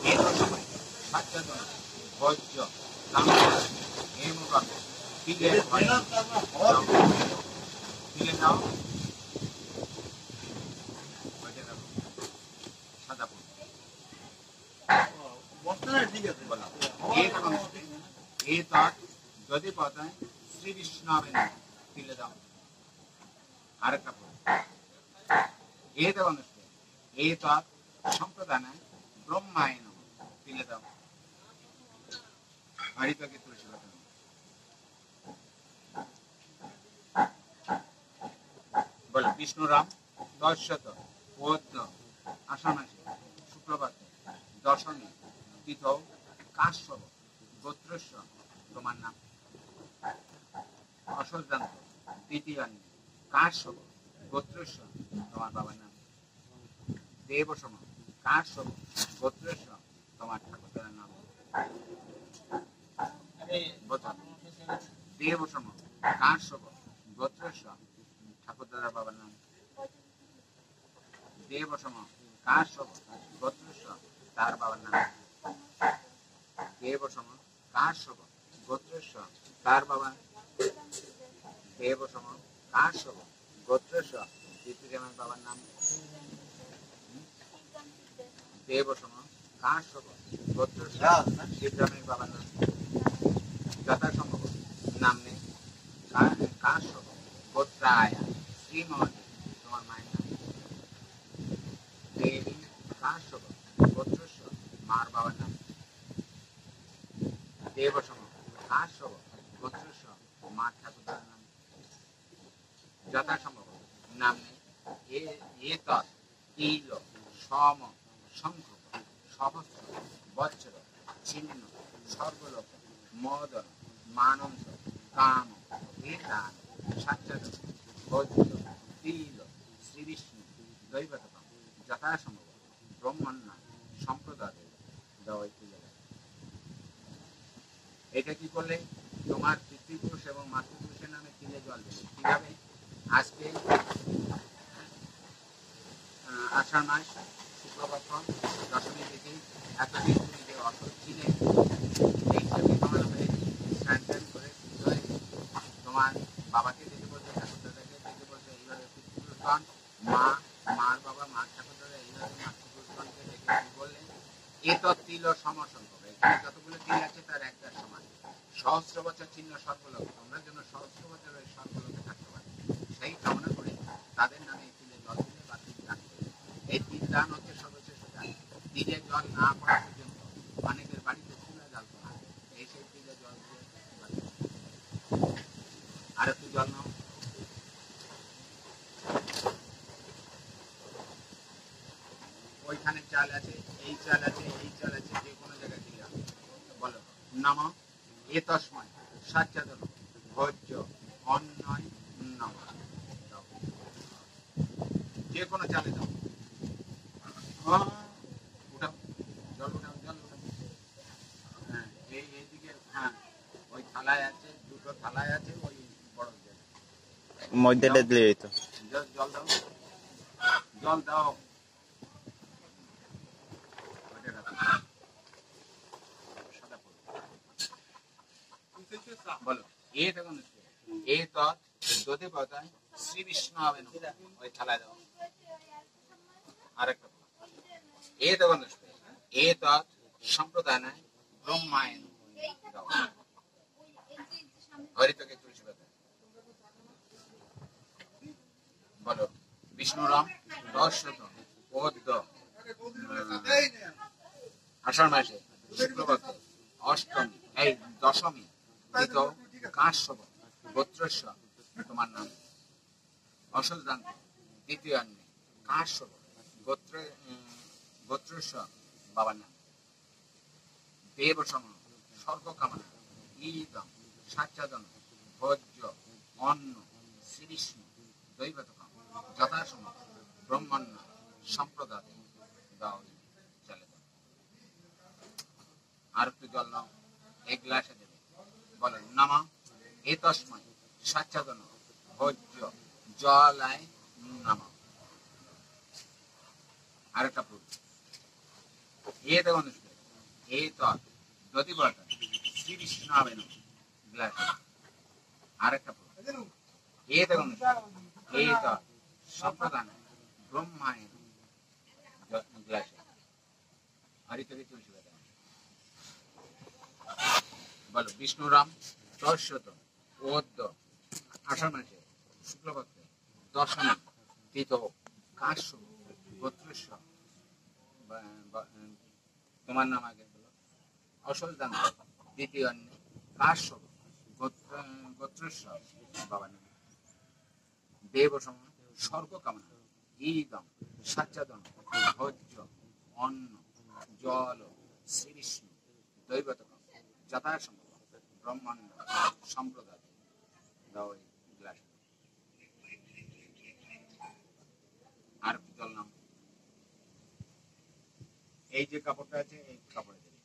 এর সময় সাতজন ভোজ্য হেমুবাবু ফিলে ফিলে দাও সাদা ফুল যদি পদায় শ্রী বিষ্ণু ফিলে দাও আরেকটা ফুল এ তৎ সম্প্রদানায় ব্রহ্মায়ণ ফিলে দাও হরিতকে তুলসী পাতা বলে বিষ্ণুরাম দশশত পদ্ম আষাঢ় শুক্রবার দশমী তীর্থ কাশ্যপ গোত্রস্য তোমার নাম অসদান্ত তৃতীয়ান্নী কাশ্যপ গোত্রস্য তোমার বাবার নাম দেবসম কাশ্যপ গোত্রস্য তোমার ঠাকুরের নাম দেবসম কাশ্যপ গোত্রস্য ঠাকুরদাদা বাবার নাম দেবসম কাশ্যপ গোত্রস্য তার বাবার নাম দেবসম কাশ্যপ গোত্রস্য তার বাবা দেবসম কাশ্যপ গোত্রস্য পিতৃগণের বাবার নাম দেবসম কাশ্যপ গোত্রস্য পিতৃগণের বাবার নাম যথাসম্ভব নাম নেই কাশ্যপ গোত্রায় শ্রীমতী তোমার মায়ের নাম দেবী কাশ্যপ গোত্রস্য মার বাবার নাম দেবসম কাশ্যপ গোত্রস্য মার ঠাকুরের নাম যথাসম্ভব নাম নেই এতৎ তিল সম সংখ্যক সহস্র বৎসর ছিন্ন সর্বলোক মদন মানস কাম এতান সাক্ষাৎ ভোজ্য তিল শ্রীবিষ্ণু দৈবতম যথাসম্ভব ব্রহ্মণ্য সম্প্রদায় দেওয়াই তুলে দেয়। এটা কি করলে তোমার পিতৃপুরুষ এবং মাতৃপুরুষের নামে তিলে জল দেবে। কিভাবে? আজকে আষাঢ় মাস শুক্লপক্ষ দশমী তিথি এতদিন তুমি যে অসৎ ছিলে এইটাকে তোমার হয়ে স্নান টান করে তোমার বাবাকে যেতে বলছে ঠাকুরদাদাকে যেতে বলছে এইভাবে পিতৃপুরুষগণ মা মার বাবা মার ঠাকুরদাদা এইভাবে মাতৃপুরুষগণকে দেখে কি বললেন এত তিল সমসংখ্যক এখানে যতগুলো তিল আছে তার একটা সমান সহস্র বছর চিহ্ন সর্বলোক তোমরা যেন সহস্র বছর ওই সর্বলোকে থাকতে পারে সেই কামনা করে তাদের নামে এই তিলে জল দিলে বা তিল দান করলে এই তিল দান হচ্ছে সর্বশ্রেষ্ঠ দান। তিলে জল না পড়া পর্যন্ত অনেকের বাড়িতে চুলা জ্বালতো না এই সেই তিলে জল দিয়ে আর একটু জল নাও ওইখানে চাল আছে এই চাল আছে এই চাল আছে যে কোনো জায়গায় দিলে বলো নম এ তসময় সাচ্চাদন ভোজ্য অন্যয় নম যে কোনো চালে দাও উঠাও জল উঠাও জল উঠাও হ্যাঁ এইদিকে হ্যাঁ ওই থালায় আছে দুটো থালায় আছে ওই বড় মধ্যেটা দিলে যেত। জল দাও জল দাও বলো এ দেখুন এ তৎ যদি বলতাম শ্রী বিষ্ণু হবে না ওই থালায় দাও আরেকটা এ দেখুন এ তৎ সম্প্রদায় নাই ব্রহ্মায়ন হরিতকে তুলসী পাতা বলো বিষ্ণুরাম দশশত পদ্ম আষাঢ় মাসে শুক্লপক্ষ অষ্টমী এই দশমী কাশ্যপ গোত্রস্য তোমার নাম অসদান্ত দ্বিতীয় অন্নে কাশ্যপ গোত্রস্য বাবার নাম দেবসম স্বর্গ কামনা ঈদম সাচ্চাদন ভোজ্য অন্ন শ্রীবিষ্ণু দৈবতকম যথাসম্ভব ব্রহ্মণ্য সম্প্রদায় দাও চলে দাও আর একটু জল নাও এক গ্লাসে দেবে বলো নামা এ তসময় সাচ্চাদন ভোজ্য জলায় নামা আরেকটা ফুল এ দেখুন এ তৎ যদি বলতেন শ্রী বিষ্ণু হবে না গ্লাসে আরেকটা ফুল এ দেখুন এ তৎ সম্প্রদান ব্রহ্মায়ণ গ্লাসে হরিতকে তুলসী পাতা বলো বিষ্ণুরাম দশশত পদ্ম আষাঢ় মাসে শুক্লপক্ষে দশমী তীত কাশ্য গোত্রস্য তোমার নাম আগে বলো অসলদান দ্বিতীয় অন্নে কাশ্য গোত্রস্য বাবার নাম দেবসম স্বর্গ কামনা ঈদম সাচ্চাদন ভোজ্য অন্ন জল শ্রীবিষ্ণু দৈবতকম যথাসম্ভব ব্রহ্মাণ্ড সম্প্রদায় দাও গ্লাস আর জল নাম এই যে কাপড়টা আছে এই কাপড়ে দেবে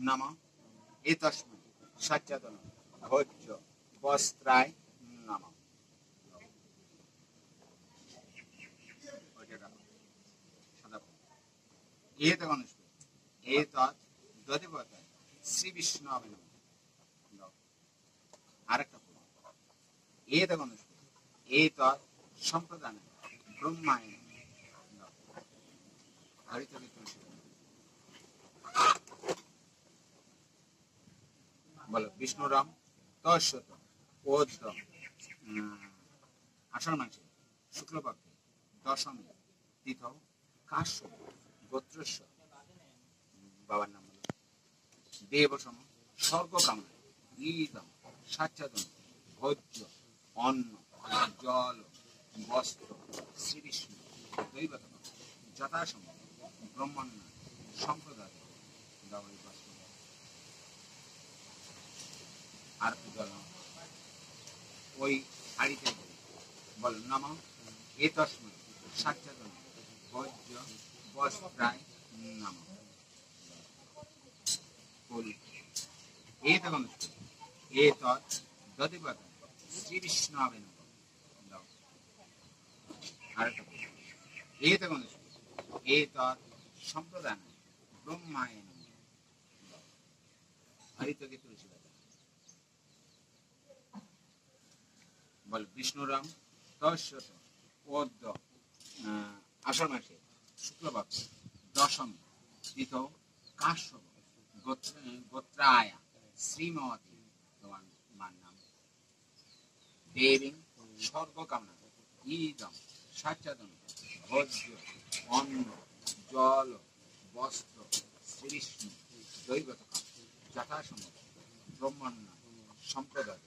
নাম এ তস্মৈ সাচ্চাদন ভোজ্য বস্ত্রায় নাম এ তখন এ তৎ দধিবত শ্রী বিষ্ণু হবে আরেকটা এ তখন এই তৎ সম্প্রদানে ব্রহ্মায় হরিতকে তুলসী বলো বিষ্ণুরাম তৎসত ওদ্য আষাঢ় মাসে শুক্লপক্ষে দশমী তীর্থ কাশ্য গোত্রস্য বাবার নাম বলো দেবসম স্বর্গ কামনা ঈদম সাচ্ছাদন ভোজ্য অন্ন জল বস্ত্র শ্রীবিষ্ণু দৈবত যথাসম্ভব ব্রহ্মাণ্ড সম্প্রদায় আর জল ওই হাড়িতে বল নাম এ তসময় সাচ্ছাদন ভোজ্য বস্ত্রায় নাম দধিপদ শ্রী বিষ্ণাবে সম্প্রদান ব্রহ্মায় হরিতকে তুলসী বল বিষ্ণুরাম তৎসত ওদ্য আষাঢ় মাসে শুক্লপক্ষ দশমী তীর্থ কাশ্যপ গোত্রায় শ্রীমতী তোমার মার নাম দেবী স্বর্গ কামনা ঈদম সাচ্ছাদন ভোজ্য অন্ন জল বস্ত্র শ্রীবিষ্ণু দৈবত যথাসম্ভব ব্রহ্মাণ্ড সম্প্রদায়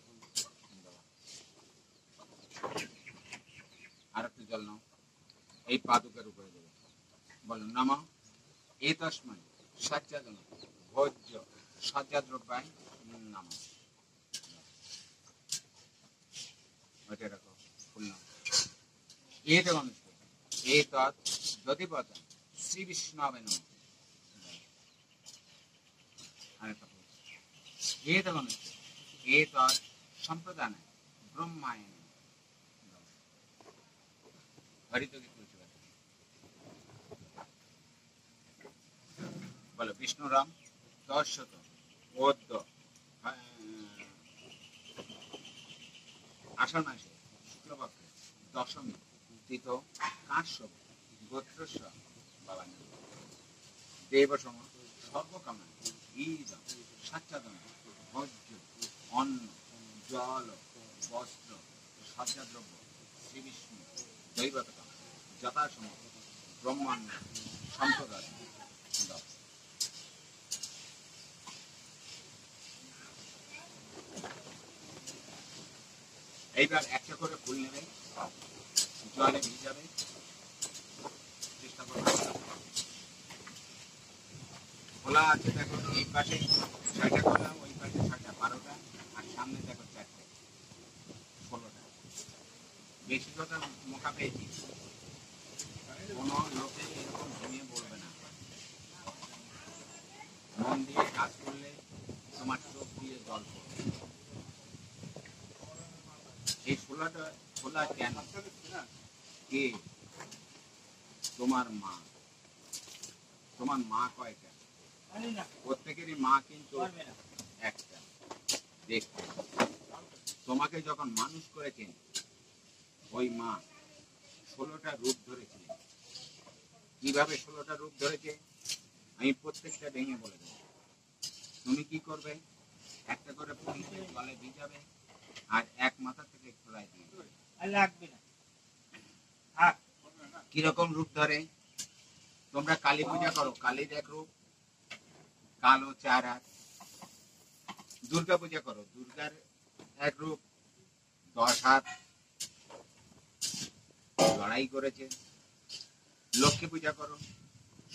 আর একটু জল নাও এই পাদুকের উপরে দেবে বলো নামা এ তসময় সাচ্ছাদন ভোজ্য সজ্জাদ্রব্যায় নাম ওইটা রাখো ফুল নাম এতে মানুষ এ তৎ দধিপদ শ্রী বিষ্ণাবে নম আরেকটা এতে মানুষ এ তৎ সম্প্রদান ব্রহ্মায় হরিতকে তুলসী বলো বিষ্ণুরাম দশত ওদ্য আষাঢ় মাসে শুক্লপক্ষে দশমী তীর্থ কাশ্যপ গোত্রস্য বাবার নাম দেবসম সর্বকামনা ঈদম সাচ্ছাদন ভোজ্য অন্ন জল বস্ত্র সজ্জাদ্রব্য শ্রীবিষ্ণু দৈবত যথাসম্ভব ব্রহ্মাণ্ড সম্প্রদায় এইবার একটা করে ফুল নেবে জলে ভিজাবে চেষ্টা করবে খোলা আছে দেখো এই পাশে 6টা খোলা ওই পাশে 6টা 12টা আর সামনে দেখো 4টে 16টা বেশি কথা মোকা পেয়েছি কোনো লোকে এরকম ভেঙে বলবে না মন দিয়ে কাজ করলে তোমার চোখ দিয়ে জল পড়বে এই 16টা খোলা কেন কে তোমার মা কয়টা প্রত্যেকেরই মা কিন্তু একটা দেখতে তোমাকে যখন মানুষ করেছেন ওই মা 16টা রূপ ধরেছিলেন কিভাবে 16টা রূপ ধরেছে আমি প্রত্যেকটা ভেঙে বলে দেব তুমি কি করবে একটা করে ফুলকে জলে ভিজাবে আর এক মাথা থেকে খোলায় দিয়ে লাগবে না কিরকম রূপ ধরে তোমরা কালী পূজা করো কালীর এক রূপ কালো 4 হাত দুর্গা পূজা করো দুর্গার এক রূপ 10 হাত লড়াই করেছে লক্ষ্মী পূজা করো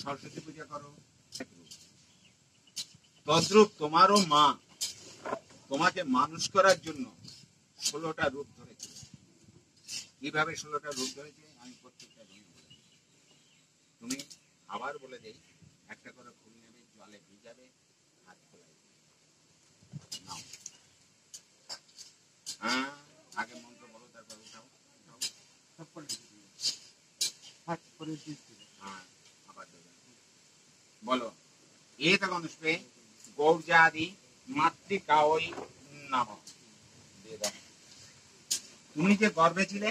সরস্বতী পূজা করো তদ্রূপ তোমারও মা তোমাকে মানুষ করার জন্য 16টা রূপ ধরেছে কিভাবে 16টা রূপ ধরেছে আমি প্রত্যেকটা ভেঙে বলে তুমি আবার বলে দেই একটা করে ফুল নেবে জলে ভিজাবে হাত খোলাই নাও হ্যাঁ আগে মন্ত্র বলো তারপর উঠাও হ্যাঁ আবার বলো এত গণেশে গৌরজাদি মাতৃকা ওই নাম দিয়ে দাও তুমি যে গর্ভে ছিলে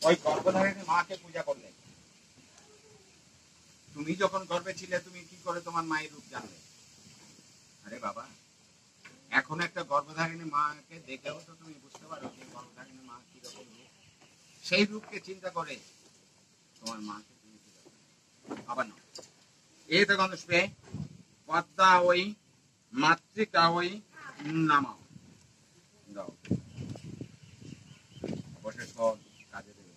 ওই গর্ভধারিণী মাকে পূজা করলে। তুমি যখন গর্ভে ছিলে তুমি কি করে তোমার মায়ের রূপ জানলে? আরে বাবা, এখন একটা গর্ভধারিণী মাকে দেখেও তো তুমি বুঝতে পারো যে গর্ভধারিণী মা কিরকম রূপ। সেই রূপকে চিন্তা করে তোমার মাকে তুমি পূজা করো। আবার না, এই তো গন্ধ পদ্মা ওই মাতৃকা ওই নামাও দাও, বসে সব কাজে দেবে।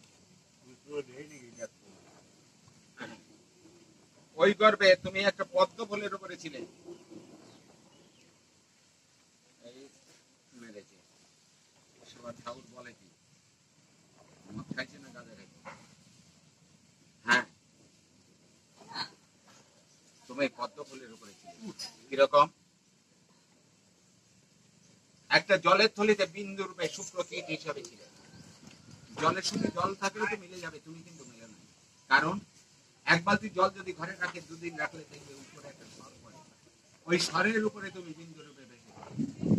ওই গর্ভে তুমি একটা পদ্ম ফুলের উপরে ছিলে। এই মেরেছে সবার ঠাকুর বলে কি মদ খাইছে না গাঁজা খাইছে? হ্যাঁ, তুমি পদ্ম ফুলের উপরে ছিলে। কিরকম? একটা জলের থলিতে বিন্দু রূপে সুপ্রতীক হিসাবে ছিল। জলের সঙ্গে জল থাকলে তো মিলে যাবে, তুমি কিন্তু মিলে না। কারণ এক বালতি জল যদি ঘরে রাখে দুদিন রাখলে দেখবে উপরে একটা স্বর পড়ে, ওই স্বরের উপরে তুমি বিন্দু রূপে বেশি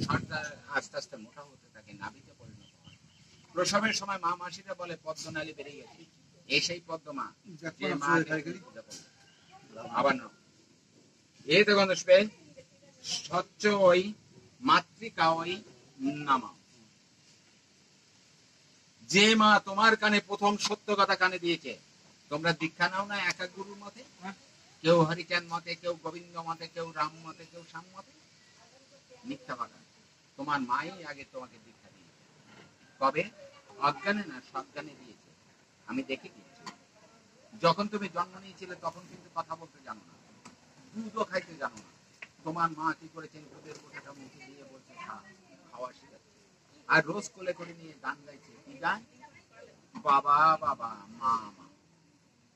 স্বরটা আস্তে আস্তে মোটা হতে থাকে, নাভিতে পরিণত হয়। প্রসবের সময় মা মাসিরা বলে পদ্মনালী বেড়ে গেছে, এই সেই পদ্মমা যে মা আবার না। এই দেখুন স্বচ্ছ ওই মাতৃকা ওই নামা, যে মা তোমার কানে প্রথম সত্য কথা কানে দিয়েছে। তোমরা দীক্ষা নাও না এক এক গুরুর মতে, কেউ হরিচাঁদ মতে, কেউ গোবিন্দ মতে, কেউ রাম মতে, কেউ শ্যাম মতে। মিথ্যা কথা, তোমার মাই আগে তোমাকে দীক্ষা দিয়েছে। কবে? অজ্ঞানে না, সজ্ঞানে দিয়েছে। আমি দেখে দিচ্ছি, যখন তুমি জন্ম নিয়েছিলে তখন কিন্তু কথা বলতে জানো না, দুধও খাইতে জানো না। তোমার মা কি করেছেন, দুধের বোঝাটা মুখে দিয়ে বলছে খাওয়া শিখাচ্ছে, আর রোজ কোলে করে নিয়ে গান গাইছে। কি গান? বাবা বাবা মা মা।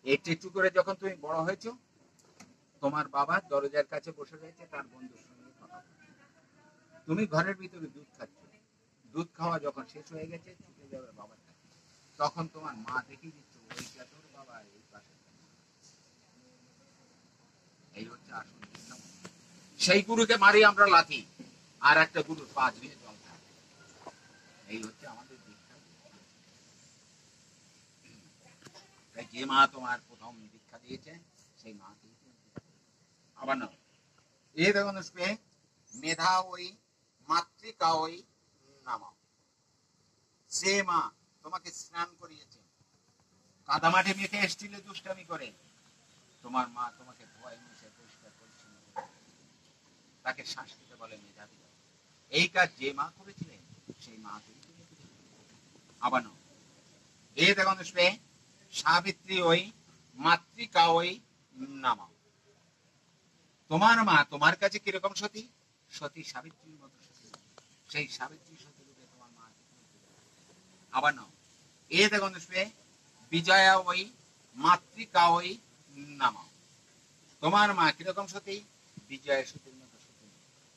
একটু করে যখন তুমি বড় হয়েছো, তোমার বাবা দরজার কাছে বসে রয়েছে, তার বন্ধুর সঙ্গে কথা বলছে। তুমি ঘরের ভিতরে দুধ খাচ্ছ, দুধ খাওয়া যখন শেষ হয়ে গেছে ছুটে যাবে বাবার কাছে, তখন তোমার মা দেখিয়ে দিচ্ছে ওইটা তোর বাবা, এই পাশে। এই হচ্ছে আসল দীক্ষা। সেই গুরুকে মারি আমরা লাথি, আর একটা গুরুর পা ধুয়ে জল খায়। এই হচ্ছে আমাদের দীক্ষা। যে মা তোমার প্রথম দীক্ষা দিয়েছে সেই মা আবার না। এই দেখুন মেধা ওই মাতৃকা ওই নামা, সে মা তোমাকে স্নান করিয়েছে, কাদামাটি মেখে এসছিলে দুষ্টামি করে। তোমার মা তোমাকে ধোয়াই মুছে পরিষ্কার পরিচ্ছন্ন করে, তাকে শাস্তিতে বলে মেধাবী। এই কাজ যে মা করেছিলেন সেই মা আবার না। এই দেখুন সাবিত্রী ওই মাতৃকা ওই নামা, তোমার মা তোমার কাছে কিরকম সতী? সতী সাবিত্রীর মতো সতী, সেই সাবিত্রী সতী রূপে তোমার মা। আবার নাও। এই দেখুন বিজয়া ওই মাতৃকা ওই নামা, তোমার মা কিরকম সতী? বিজয়া সতীর মতো সতী,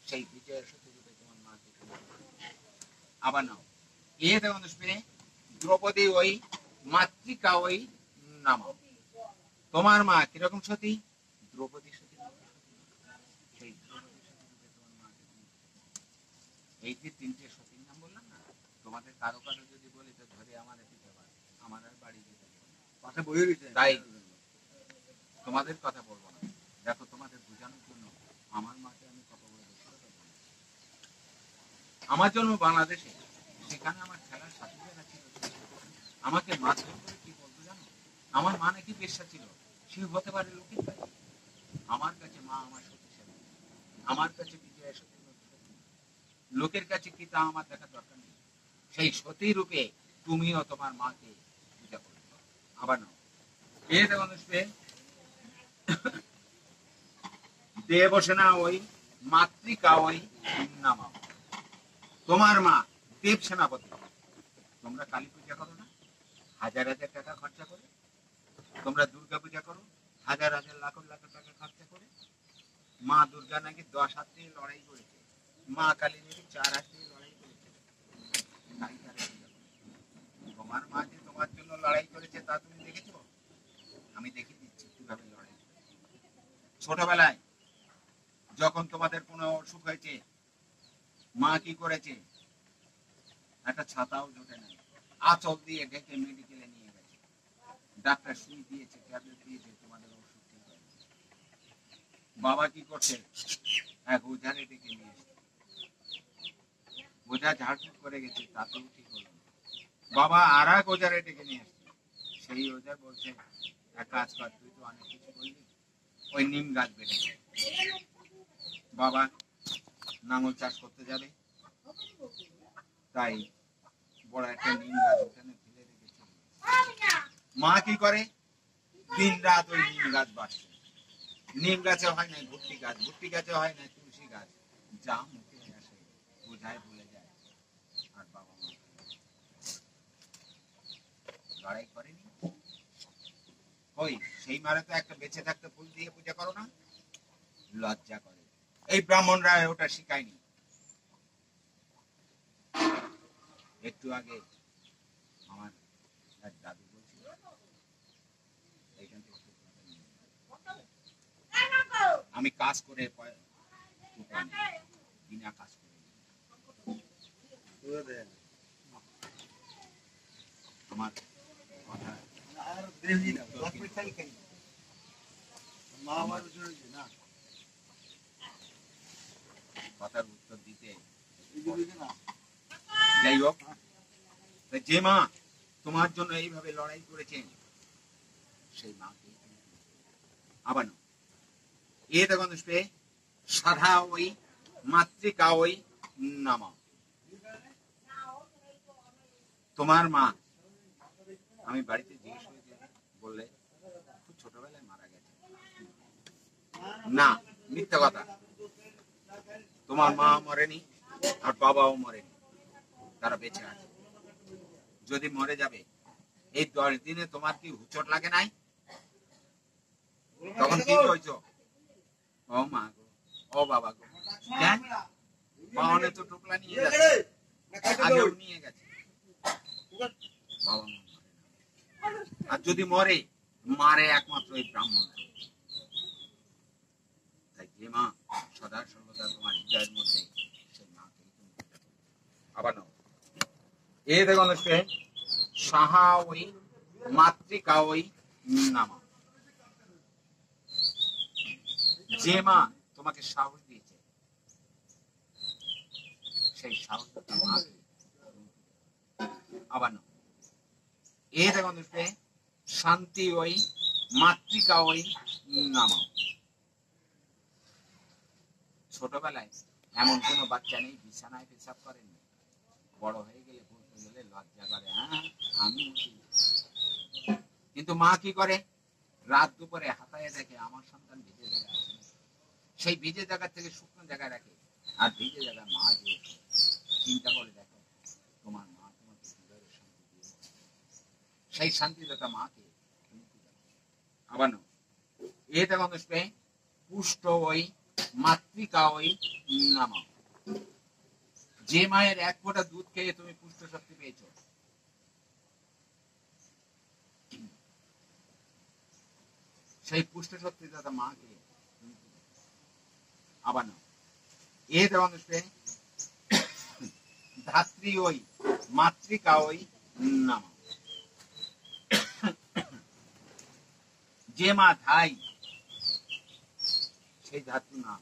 সেই বিজয়া সতী রূপে তোমার মা। আবার নাও। এই দেখুন দ্রৌপদী ওই মাতৃকা ওই নামা, তোমার মা কিরকম সতী? দ্রৌপদী সতী, সেই দ্রৌপদী সতী রূপে তোমার মা। এই যে তিনটে সতীর নাম বললাম না, তোমাদের কারো কারো যদি বলি তো ধরে আমার দিতে পারে, আমার আর বাড়ি যেতে পাশে বইয়ে দিতে, তাই তোমাদের কথা বলবো না। দেখো তোমাদের বোঝানোর জন্য আমার মাকে আমি কত বড় বেশি কথা বলি। আমার জন্ম বাংলাদেশে, সেখানে আমার খেলার সাথী যারা ছিল আমাকে মারধর করে কি বলতো জানো? আমার মা নাকি পেশা ছিল, সে হতে পারে লোকের কাছে। আমার কাছে মা আমার শক্তিশালী, আমার কাছে বিজয়া সতী, লোকের কাছে কি তা আমার দেখা দরকার নেই। সেই সতী রূপে তুমিও তোমার মাকে পূজা করো। আবার নাও। এ দেখুন দেবসেনা ওই মাতৃকা ওই নামা, তোমার মা দেব সেনাপতি। তোমরা কালী পূজা করো না, হাজার হাজার টাকা খরচা করে। তোমরা দুর্গা পূজা করো, হাজার হাজার লাখ লাখ টাকা খরচা করে। মা দুর্গা নাকি 10 হাত দিয়ে লড়াই করেছে, মা কালী নাকি 4 হাত দিয়ে লড়াই করেছে। তোমার মা যে তোমার জন্য লড়াই করেছে তা তুমি দেখেছো? আমি দেখিয়ে দিচ্ছি কিভাবে লড়াই। ছোটবেলায় যখন তোমাদের কোনো অসুখ হয়েছে, মা কি করেছে? একটা ছাতাও জোটে নাই, আঁচল দিয়ে ঢেকে মেডিকেলে নিয়ে গেছে। ডাক্তার সুই দিয়েছে, ট্যাবলেট দিয়েছে, তোমাদের ওষুধ ঠিক হয়নি। বাবা কি করছে, এক ওঝারে ডেকে নিয়ে এসছে। ওঝা ঝাড়ফুঁক করে গেছে, তাতেও ঠিক হলো না। বাবা আর এক ওঝারে ডেকে নিয়ে এসছে। সেই ওঝা বলছে, এক কাজ কর, তুই তো অনেক কিছু করলি, ওই নিম গাছ বেড়ে যায়। বাবা নাঙল চাষ করতে যাবে, তাই বড় একটা নিম গাছ ওখানে ফেলে রেখেছে। মা কি করে, দিন রাত ওই নিম গাছ বাড়ছে। নিম গাছে হয় না ভুট্টি গাছ, ভুট্টি গাছে হয় না তুলসী গাছ। যা মুখে আসে বোঝায় ভুলে যায়। আর বাবা মা লড়াই করেনি। ওই সেই মারে তো একটা বেঁচে থাকতে ফুল দিয়ে পূজা করো না, লজ্জা করে। এই ব্রাহ্মণরা ওটা শিখায়নি। একটু আগে আমার এক দাদু বলছিল, এইখান থেকে আমি কাজ করে বিনা কাজ করে আমার কথা কথার উত্তর দিতে, যাই হোক, যে মা তোমার জন্য এইভাবে লড়াই করেছেন, সেই মাকে আবার এ দেখুন সাধা ওই মাতৃকা ওই নামা। তোমার মা, আমি বাড়িতে জিজ্ঞেস করেছি, বললে খুব ছোটবেলায় মারা গেছে। না, মিথ্যা কথা। তোমার মা মরেনি আর বাবাও মরেনি, তারা বেঁচে আছে। যদি মরে যাবে, এই 10 দিনে তোমার কি হুচট লাগে নাই? তখন কি হয়েছ? ও মা গো, ও বাবা গো, বাহনে তো টোপলা নিয়ে যাচ্ছে, আগেও নিয়ে গেছে। বাবা মা আর যদি মরে, মারে একমাত্র এই ব্রাহ্মণ। তাই যে মা সদা সর্বদা তোমার হৃদয়ের মধ্যে, সেই মাকে আবার নাও। এ দেখুন সাহা ওই মাতৃকা ওই নামা। যে মা তোমাকে সাহস দিয়েছে, সেই সাহস মাকে আবার নাও। এ দেখুন শান্তি ওই মাতৃকা ওই নামা। ছোটবেলায় এমন কোন বাচ্চা নেই বিছানায় পেশাব করেনি, বড় হয়ে গেলে বলতে গেলে লজ্জা করে, হ্যাঁ আমি। কিন্তু মা কি করে, রাত দুপুরে হাতায় দেখে আমার সন্তান ভিজে জায়গায় আছে, সেই ভিজে জায়গা থেকে শুকনো জায়গায় রাখে। আর ভিজে জায়গায় মা যে চিন্তা করে দেখো, তোমার মা তোমাকে হৃদয়ের শান্তি দিয়ে, সেই শান্তিদাতা মাকে আবার নাও। এ দেখো পুষ্ট ওই মাতৃকা ওই নামা। যে মায়ের এক ফোঁটা দুধ খেয়ে তুমি পুষ্ট শক্তি পেয়েছ, সেই পুষ্ট শক্তি দাদা মাকে আবার নাও। এ দেওয়া ধাত্রী ওই মাতৃকা ওই নামা। যে মা ধাই, সেই ধাত্রী নাম।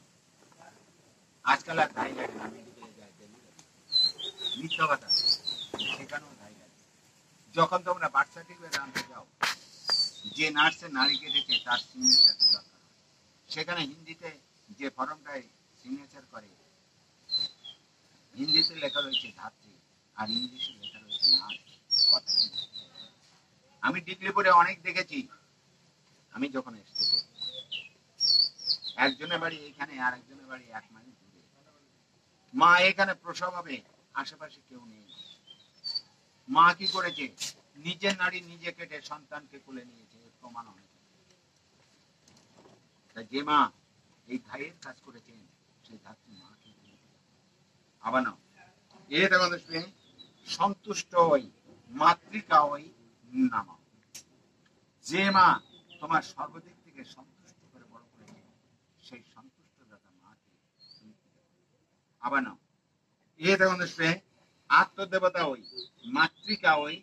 আজকাল আর ধাই লাগে না, মেডিকেলে যায়, মিথ্যা কথা, সেখানেও ধাই লাগে। যখন তোমরা বার্থ সার্টিফিকেট আনতে যাও, যে নার্সের নারী কেটেছে তার সিগনেচার দরকার। সেখানে হিন্দিতে যে ফর্মটায় সিগনেচার করে, হিন্দিতে লেখা রয়েছে ধাত্রী আর ইংলিশে লেখা রয়েছে নার্স। কথাটা আমি ডিগ্রিপুরে অনেক দেখেছি। আমি যখন এসেছি, একজনের বাড়ি এখানে আর একজনের বাড়ি 1 মাইল দূরে। মা এখানে প্রসব হবে, আশেপাশে কেউ নেই। মা কি করেছে, নিজের নারী নিজে কেটে সন্তানকে কোলে নিয়েছে, প্রমাণ অনেক। যে মা এই ধাইয়ের কাজ করেছেন, সেই ধাত্রী মাকে আবার নাও। এ দেখো সন্তুষ্ট ওই মাতৃকা ওই নামা। যে মা তোমার সর্বদিক থেকে সন্তুষ্ট করে বড় করেছে, সেই সন্তুষ্ট দাতা মাকে আবার নাও। এ দেখো আত্মদেবতা ওই, মাতৃকা ওই,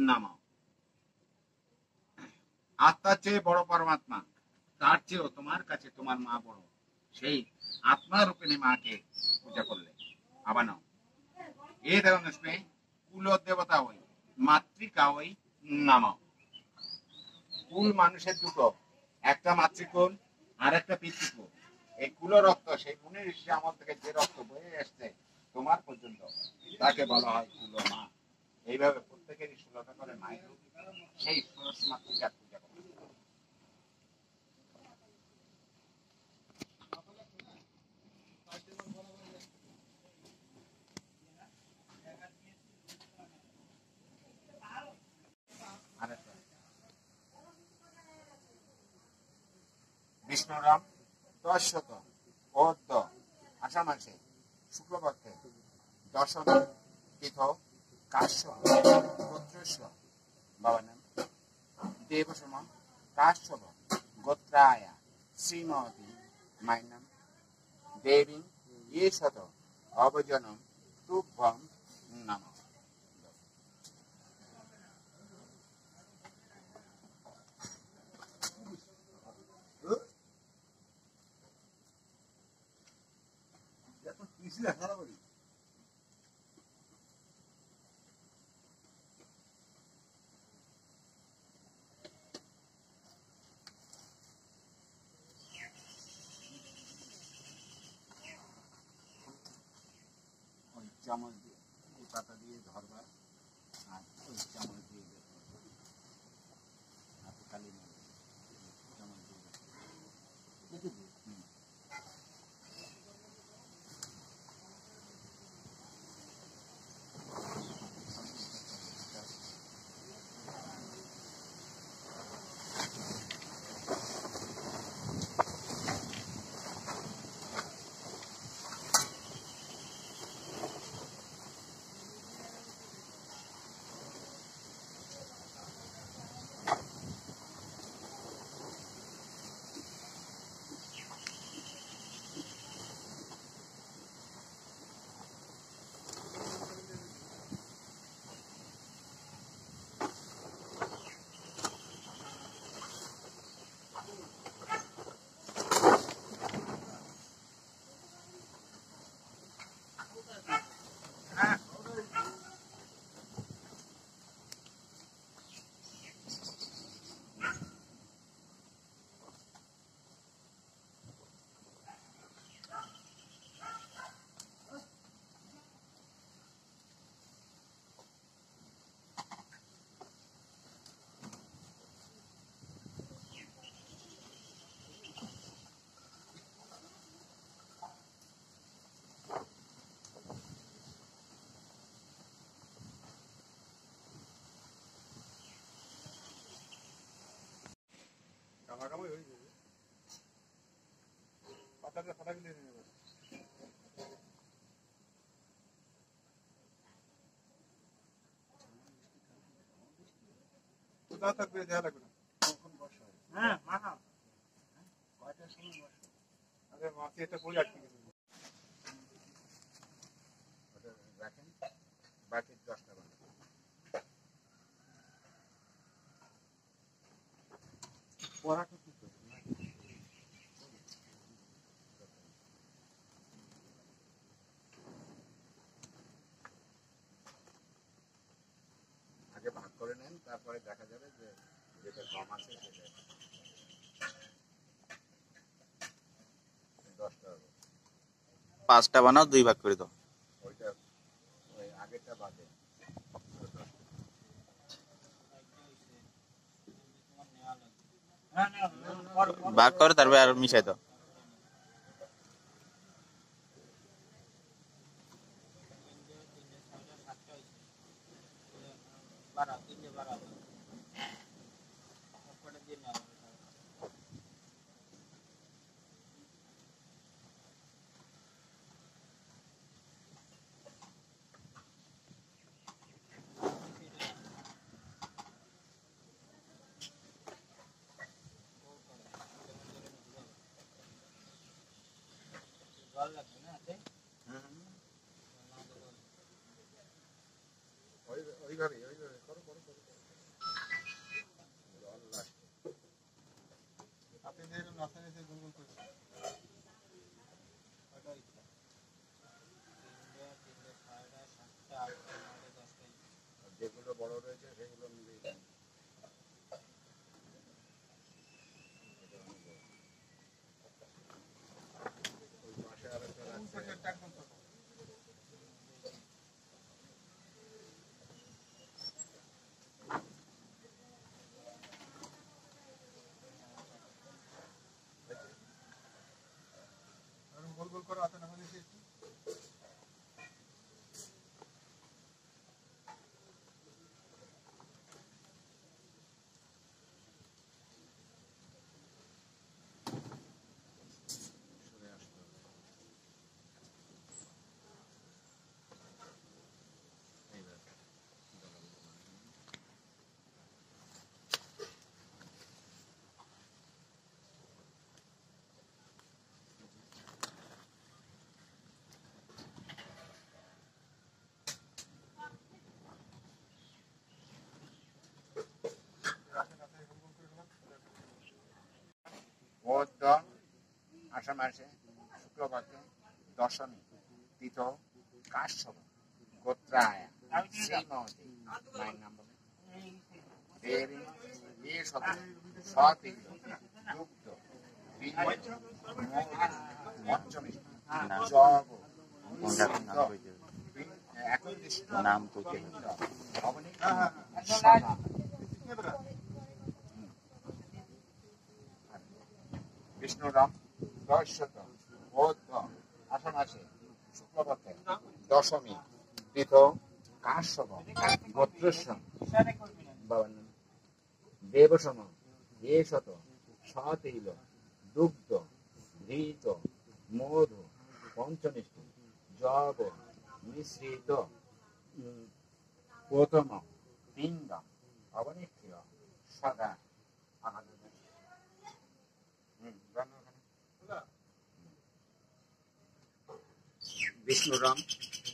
নামাও। আত্মার চেয়ে বড় পরমাত্মা, তার চেয়েও তোমার কাছে তোমার মা বড়, সেই আত্মা রূপিণী মাকে পূজা করলে। আবার নাও, এ দেবনস্মে কুল দেবতা ওই, মাতৃকা ওই, নামাও। কুল মানুষের দুটো, একটা মাতৃকুল আর একটা পিতৃকুল। এই কুল রক্ত সেই মুনি ঋষি আমল থেকে যে রক্ত বয়ে আসছে তোমার পর্যন্ত, তাকে বলা হয় কুল মা। এইভাবে প্রত্যেকেরই 16টা করে মায়ের রূপ, সেই ষোড়শ মাতৃকার পূজা করা। আরেকটা, বিষ্ণুরাম 10 শত অদ্য আষাঢ় মাসে শুক্লপক্ষে দর্শন তীর্থ কাশ্যপ গোত্রস্য বাবার নাম দেবসম কাশ্যপ গোত্রায়া শ্রীমতী মায়ের নাম দেবী এ শত অবজনম তুভ্যম নাম। ওই চামচ দিয়ে, এই পাতা দিয়ে ধরবা, আর ওই চামচ দিয়ে বের করবা। হাতে খালি নেই, চামচ দিয়ে বের করবা। হুম। কামাকামাই হয়ে যাবে, পাতাটা ফাটাগুলি নিয়ে নেবে। কোথাও থাকবে দেওয়া লাগবে না। হ্যাঁ মাথা আরে মাছি একটা বই আটকে গেছে। ওটা রাখেন, বাকি 10টা বানান। পড়াটা কি করে আগে ভাগ করে নেন, তারপরে দেখা যাবে যে যেটা কম আছে সেটা 10টা হবে। 5টা বানাও, 2 ভাগ করে দাও। ওইটা ওই আগেরটা বাদে। ভাগ করে তারপরে আর মিশাই দাও। ওইভাবে করো করো করো জল লাগে। আপনি যেরকম রাস্তায় এসে গুলগুল করে যেগুলো বড় রয়েছে সেগুলো মিলিয়ে দেন। ওই পাশে আরেকটা রাখছে। একদম ছোট। এরকম গোল গোল করে হাতে নামা দিয়েছি একটু। সরে আসতে হবে। এইবার বৌদ্ধ আষাঢ় মাসে শুক্লপক্ষে দশমী তিথ কাশ্যপ গোত্রায় শ্রীমতী মায়ের নাম বলে দেবী এ শত সতীল দুগ্ধ পঞ্চমী জব নাম তো বিষ্ণুরাম দশশত বৌদ্ধ আষাঢ় মাসে শুক্লপক্ষে দশমী তীর্থ কাশ্যপ গোত্রস্য বাবার নাম দেবসম এ শত সতৈল দুগ্ধ ঘৃত মধু পঞ্চনিষ্ঠি জব মিশ্রিত প্রথম পিণ্ড অবনিক্ষিয় সদা বিষ্ণুরাম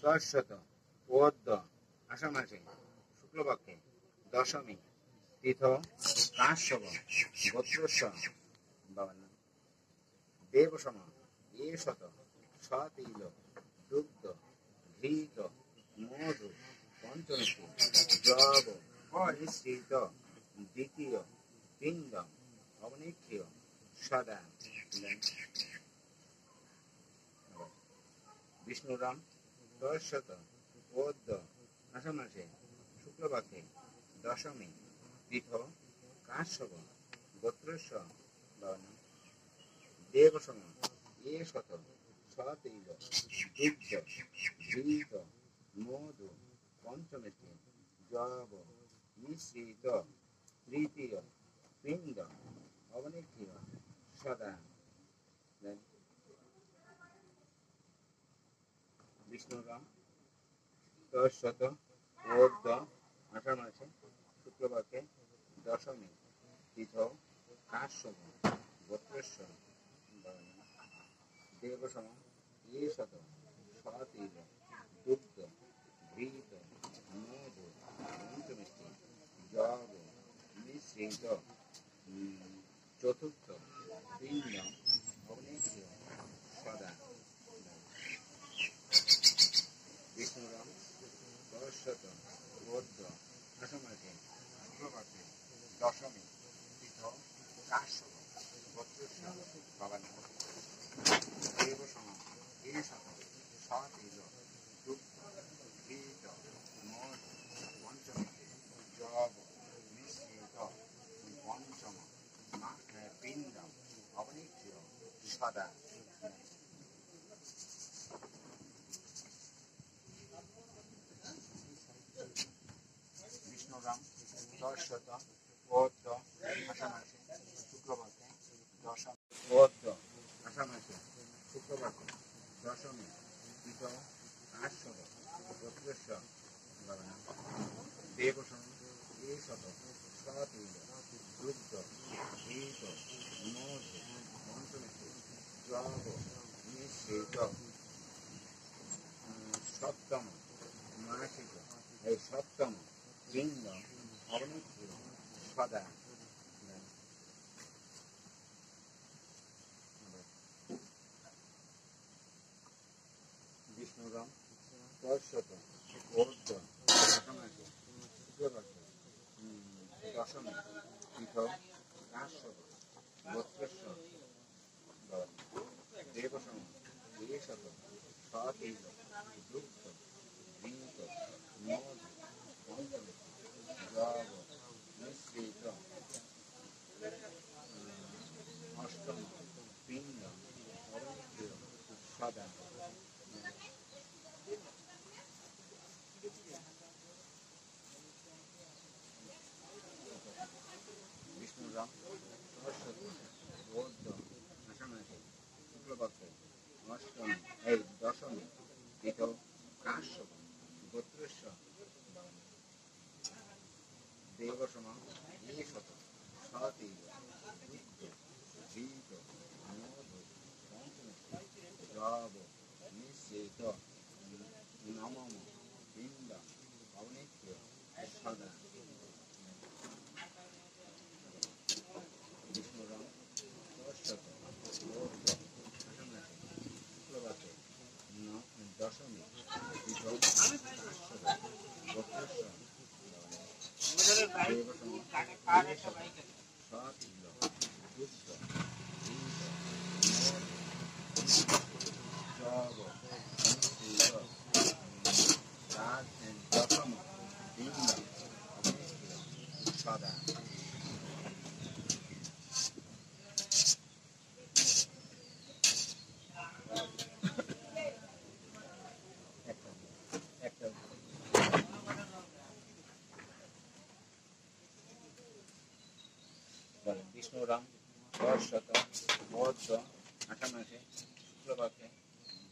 দশশত বৌদ্ধ আষাঢ় মাসে শুক্লপক্ষে দশমী তীর্থ কাশ্যপ গোত্রস্য বাবার নাম দেবসম এ শত সতৈল দুগ্ধ ঘৃত মধু পঞ্চমী জব মিশ্রিত দ্বিতীয় পিণ্ড অবনিক্ষিয় সদা বিষ্ণুরাম দশশত বৌদ্ধ আষাঢ় মাসে শুক্লপক্ষে দশমী তীর্থ কাশ্যপ গোত্রস্য বাবার নাম দেবসম এ শত সতৈল দুগ্ধ ঘৃত মধু পঞ্চমী জব মিশ্রিত তৃতীয় পিণ্ড অবনিক্ষিয় সদা বিষ্ণুরাম দশশত বৌদ্ধ আষাঢ় মাসে শুক্লপক্ষে দশমী তীর্থ কাশ্যপ গোত্রস্য দেবসম এ শত সতৈল দুগ্ধ ঘৃত মধু পঞ্চমী জব মিশ্রিত চতুর্থ পিণ্ড অবনিক্ষিয় সদা বিষ্ণুরাম দশশত বৌদ্ধ আষাঢ় মাসে শুক্লপক্ষে দশমী তীর্থ কাশ্যপ গোত্রস্য বাবার নাম দেবসম এ শত সতৈল দুগ্ধ ঘৃত মধু পঞ্চমী জব মিশ্রিত পঞ্চম পিণ্ড অবনিক্ষিয় সদা বিষ্ণুরাম দশশত বৌদ্ধ আষাঢ় মাসে শুক্লপক্ষে দশম বৌদ্ধ আষাঢ় মাসে শুক্লপক্ষে দশমী তীর্থ কাশ্যপ গোত্রস্য বাবার নাম দেবসম এ শত সতৈল দুগ্ধ ঘৃত মধু পঞ্চমী জব মিশ্রিত সপ্তম মাসিক এই সপ্তম পিণ্ড অবনিত্য সদা বিষ্ণুরাম দর্শত ঊর্ধ্ব দশমী পীঠ কাশ্যপ গোত্রেশ্বর দেবসম দেশত সতীব দুগ্ধ বৃত মধু পঞ্চম জব মিশ্রিত অষ্টম পিণ্ড অবনিত্য সদা বিষ্ণুরাম সরস্বতী বৌদ্ধ আসামাসী শুক্লপক্ষে অষ্টমী এই দশমী পীঠ কাশ্যপ গোত্রেশ্বর দেবসম শত সতীব দুগ্ধ ঘৃত মধু পঞ্চমী জব নিশ্চিত নমম পিণ্ড অবনিত্য সদা বিষ্ণুরাম সরস্বতী বৌদ্ধ আসামাসী শুক্লপক্ষে দশমী পীঠ কাশ্যপ গোত্রেশ্বর দেবসম সতীব দুগ্ধ ঘৃত জব নিশ্চিত দশম পিণ্ড অবনিত্য সদা একটা বলেন বিষ্ণুরাম সরস্বত বৌদ্ধ আসামাসী শুক্লপক্ষে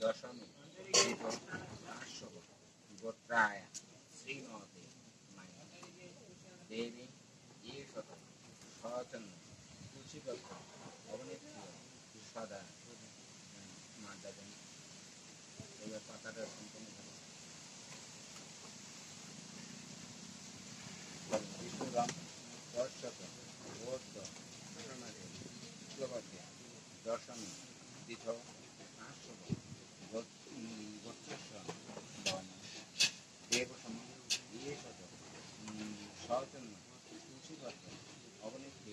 দশমী পীঠ কাশ্যপ গোত্রায় শ্রীমতী মায়া দেবী শত সচন্ন তুলসীপক্ষ অবনিত্য সদা মাতা দেন এবার পাতাটা সম্পূর্ণ বিষ্ণুরাম সরস্বত বৌদ্ধ আসামাসী শুক্লপক্ষে দশমী পীঠ কাশ্যপ গোত্রেশ্বর দেবসম শত সচন্ন তুলসীপত্র অবনিত্য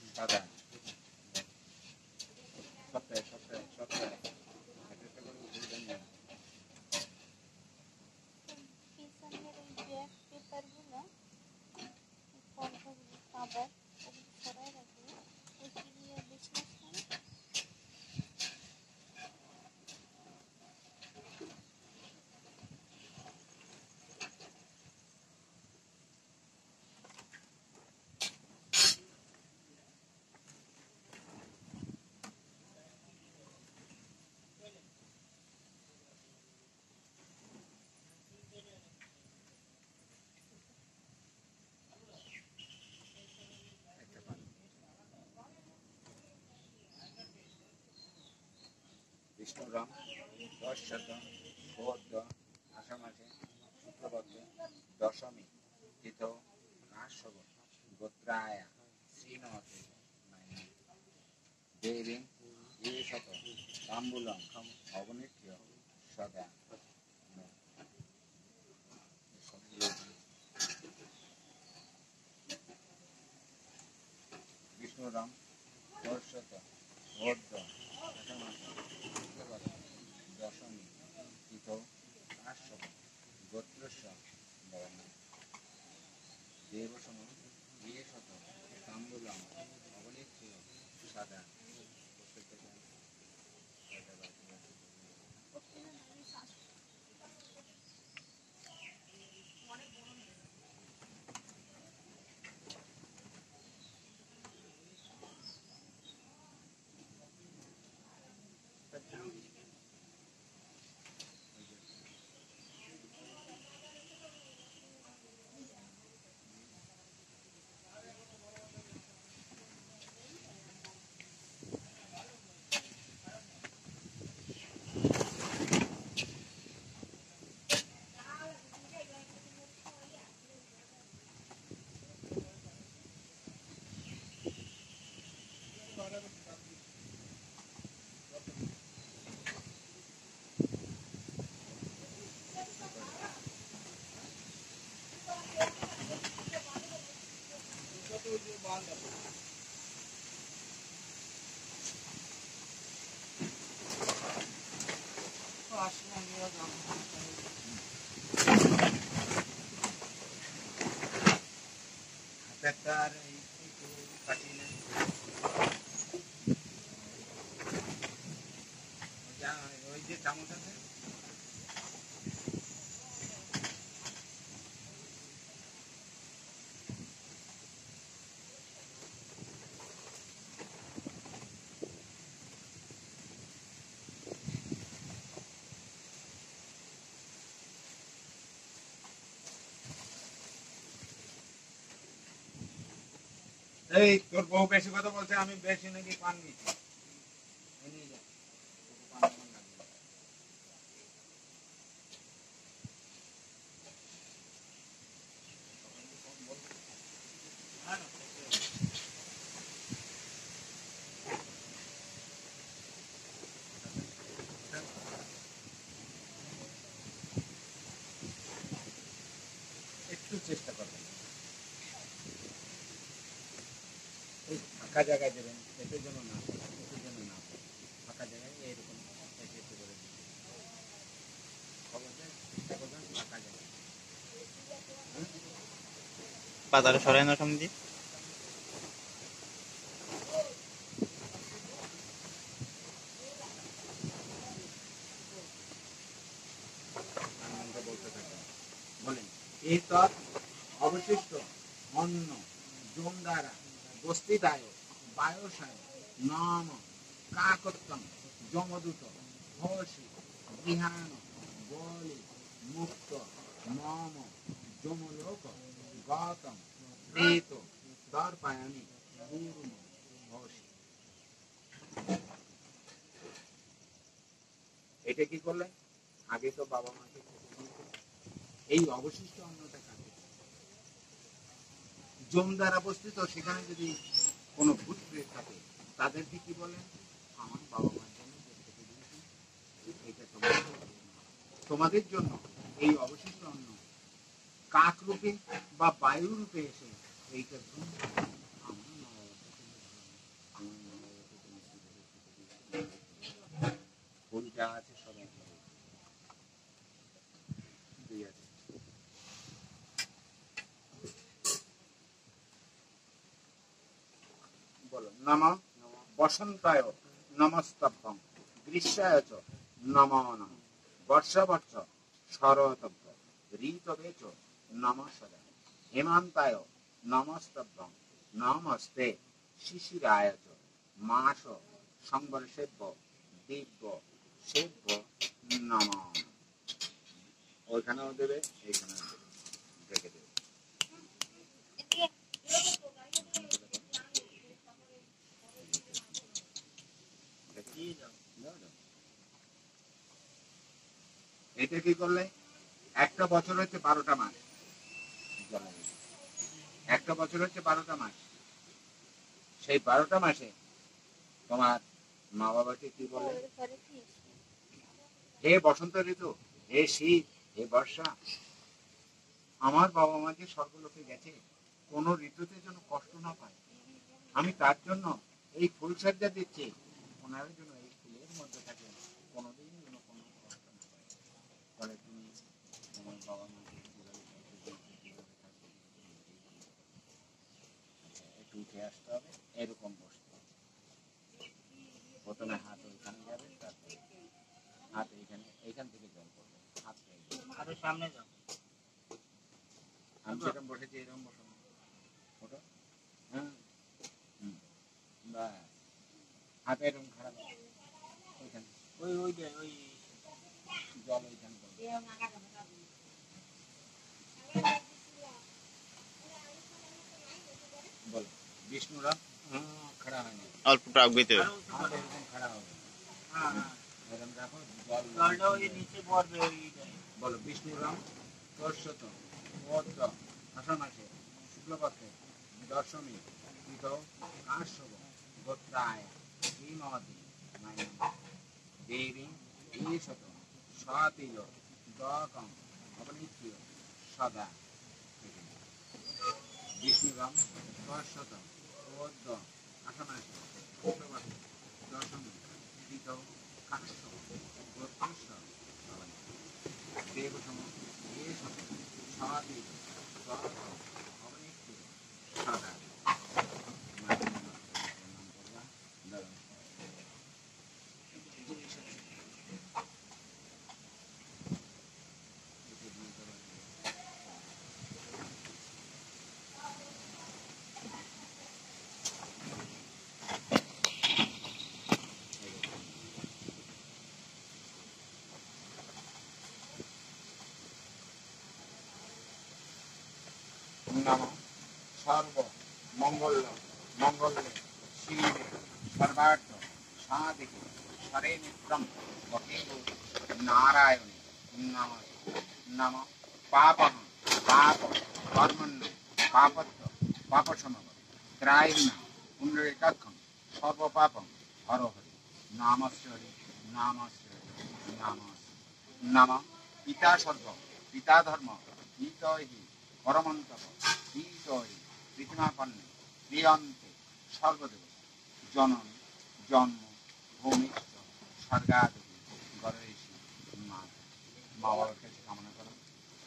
সদা সপ্তাহে সপ্তাহে সপ্তাহে একটা করে উঠে নেই পিছনের ওই ব্যাক পেপারগুলো পর্দাগুলো কাবার ওগুলো সরাই রাখবে ওই ক্লিয়ার বিজনেস বিষ্ণুরাম দশশত বৌদ্ধ আসামাসী শুক্লপক্ষে দশমী পীঠ কাশ্যপ গোত্রায় শ্রীমতী মায়া দেবী শত তাম্বুলম অবনিত্য সদা বিষ্ণুরাম দশশত বৌদ্ধ আসামাসী শুক্লপক্ষে দশমী পীঠ কাশ্যপ গোত্রেশ্বর দেবসম শত তাম্বুলম অবনিত্য সদা হাতেরটা আর এই একটু কাটিয়ে নেন। ওই যে চামচ আছে এই তোর বউ বেশি কথা বলছে, আমি বেশি নাকি পান নিচ্ছি। এই নিয়ে যা। তোকে পান পান লাগবে। একটু চেষ্টা করবেন, এই ফাঁকা জায়গায় দেবেন, এটার জন্য না, এটার জন্য না, ফাঁকা জায়গায় এইরকম এসে একটু করে দিন। খবরদার চেষ্টা করবেন ফাঁকা জায়গায়। পাতাটা সরাই না সামনে দিয়ে। আনন্দ বলতে থাকেন, বলেন এই তৎ অবশিষ্ট অন্ন জম দ্বারা বস্তিদায় বায়সায় নাম কাকত্তম যমদূত হর্ষি গৃহাণ বলি মুক্ত মম যমলোক গতম প্রেত দর্পায়ামি পূর্ণ হর্ষি। এটা কি করলেন? আগে তো বাবা মাকে খেতে দিয়েছে, এই অবশিষ্ট অন্নটা কাকে? জম দ্বারা বস্তিত, সেখানে যদি কোনো ভূত প্রেত থাকে তাদেরকে কি বলেন? আমার বাবা মার জন্য খেতে দিয়েছি, এটা তোমাদের জন্য এই অবশিষ্ট অন্ন কাক রূপে বা বায়ু রূপে এসে এইটা আমার মা বাবাকে আমার মা বাবাকে তুমি খেতে দিয়েছি। ফুল যা আছে সব একভাবে দিয়ে আছে। বলো নম বসন্তায় নমস্তভ্যং গ্রীষ্মায় চ নমো নম বর্ষবর্ষ শরতভ্য ঋতবে চ নমঃ সদা হেমন্তায় নমস্তভ্যং নমস্তে শিশিরায় চ মাস সংবর্ষেভ্য দিব্য সেভ্য নমঃ। ওইখানেও দেবে, এইখানেও দেবে, রেখে দেবে। এটা কি করলে? একটা বছর হচ্ছে 12টা মাস, একটা বছর হচ্ছে 12টা মাস। সেই 12টা মাসে তোমার মা বাবাকে কি বলে? হে বসন্ত ঋতু, হে শীত, হে বর্ষা, আমার বাবা মা যে স্বর্গলোকে গেছে, কোন ঋতুতে যেন কষ্ট না পায়, আমি তার জন্য এই ফুলসজ্জা দিচ্ছি, ওনার জন্য এই ফুলের মধ্যে থাকে, কোনোদিন যেন কোনো কষ্ট না পায়। ফলে তুমি তোমার বাবা মাকে একটু উঠে আসতে হবে, এরকম বসতে হবে। প্রথমে হাত ওইখানে যাবে, তারপরে হাত এইখানে, এইখান থেকে জল পড়বে, হাত আরো সামনে যাও। আমি যেরকম বসেছি এরকম বসো, ওটা হ্যাঁ, বাস হাতে এরকম খারাপ, ওইখানে ওই যে ওই জল ওইখানে পড়বে। বলো বিষ্ণুরাম খাড়া হয়নি, অল্প টক দিতে হবে। হাত এরকম খাড়া হবে, হ্যাঁ হ্যাঁ এরকম রাখো, জল জলটা ওই নিচে পড়বে ওইটাই। বলো বিষ্ণুরাম দর্শত পদ্ম আষাঢ় মাসে শুক্লপক্ষে দশমী কৃত কাশ্যপ গোত্রায় শ্রীমতী দেবী ঈশত সতিল দকম অবনীত্য সদা। বিষ্ণুরাম দর্শত পদ্ম আষাঢ় মাসে শুক্লপক্ষে দশমী কৃত কাশ্যপ গোত্রস্য দেবসম এষত সাদি সরস অবনিষ্ঠি সদা নম সর্ব মঙ্গল মঙ্গলে শিবে সর্বার্থ সাধিকে সরে মিত্রম বকেব নারায়ণে নম নম পাপম পাপ কর্মণ্য পাপত্ব পাপসমম ত্রায়ণ পুণ্ডরিকাক্ষম সর্বপাপম হর হরি নামস্বরি নামস্বরি নামস্বরি নম পিতা সর্ব পিতা ধর্ম পিতহি পরমন্তব শ্রীতরি পৃথিমাপন্নে প্রিয়ন্তে সর্বদেব জনন জন্ম ভূমিষ্ঠ স্বর্গাদপি গণেশী মা মা বাবার কাছে কামনা করো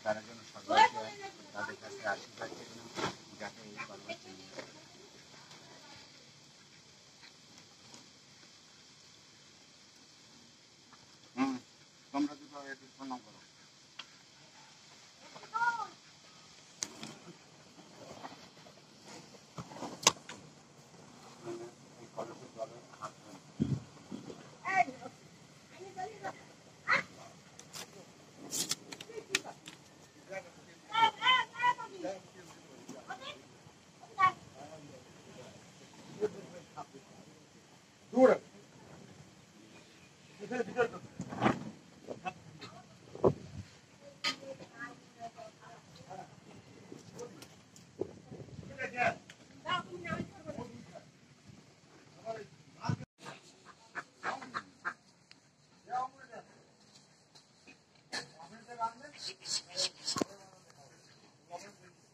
তারা যেন স্বর্গে তাদের কাছে আশীর্বাদ চেয়ে যাতে এই পর্বত তোমরা দুটো একটু প্রণাম করো।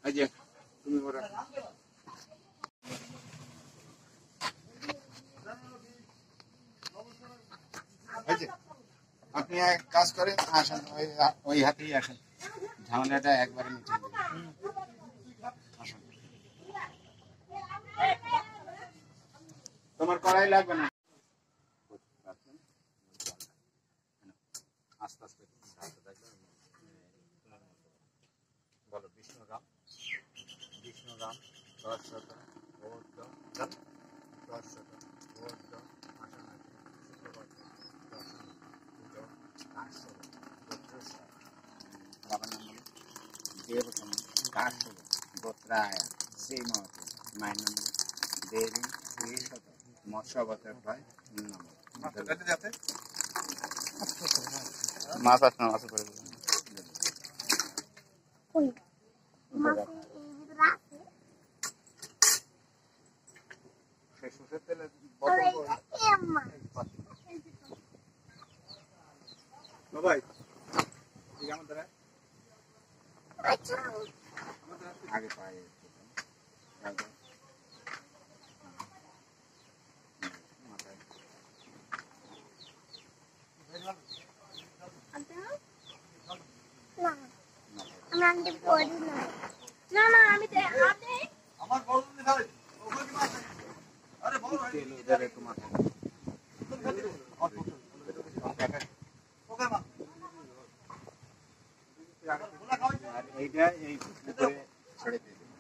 এই যে তুমি ওরা এই যে আপনি এক কাজ করেন আসেন ওই হাতেই আসেন ঝামেলাটা একবারে মিটিয়ে দেবেন আসুন তোমার কড়াই লাগবে না আস্তে আস্তে বলো বিষ্ণুরাম বিষ্ণুরাম দর্শক বৌদ্ধ দর্শক বৌদ্ধ আসানাথ শুক্রবর্ত দর্শন পুজো কাশ্যপ গোত্রেশ্বর বাবার নাম বলো দেবতম কাশ্যপ গোত্রায় শ্রীমতী মায়ের নাম বলো দেবী শ্রীশত মৎস্যাবতার ভয় নম যাতে মাছ আসলে মাছ করে দেবেন। সরষের তেলে বাবাই ঠিক আমাদের আগে পায়ে মাথায় আমি আনতে পারি না না না আমি হাতে আমার বড় দিন খাবে ওগুলো কি মাছ আরে বড় তেল ওদের একটু মাথায় ওকে মা আর এইটা এই উপরে ছেড়ে দিয়ে দেবে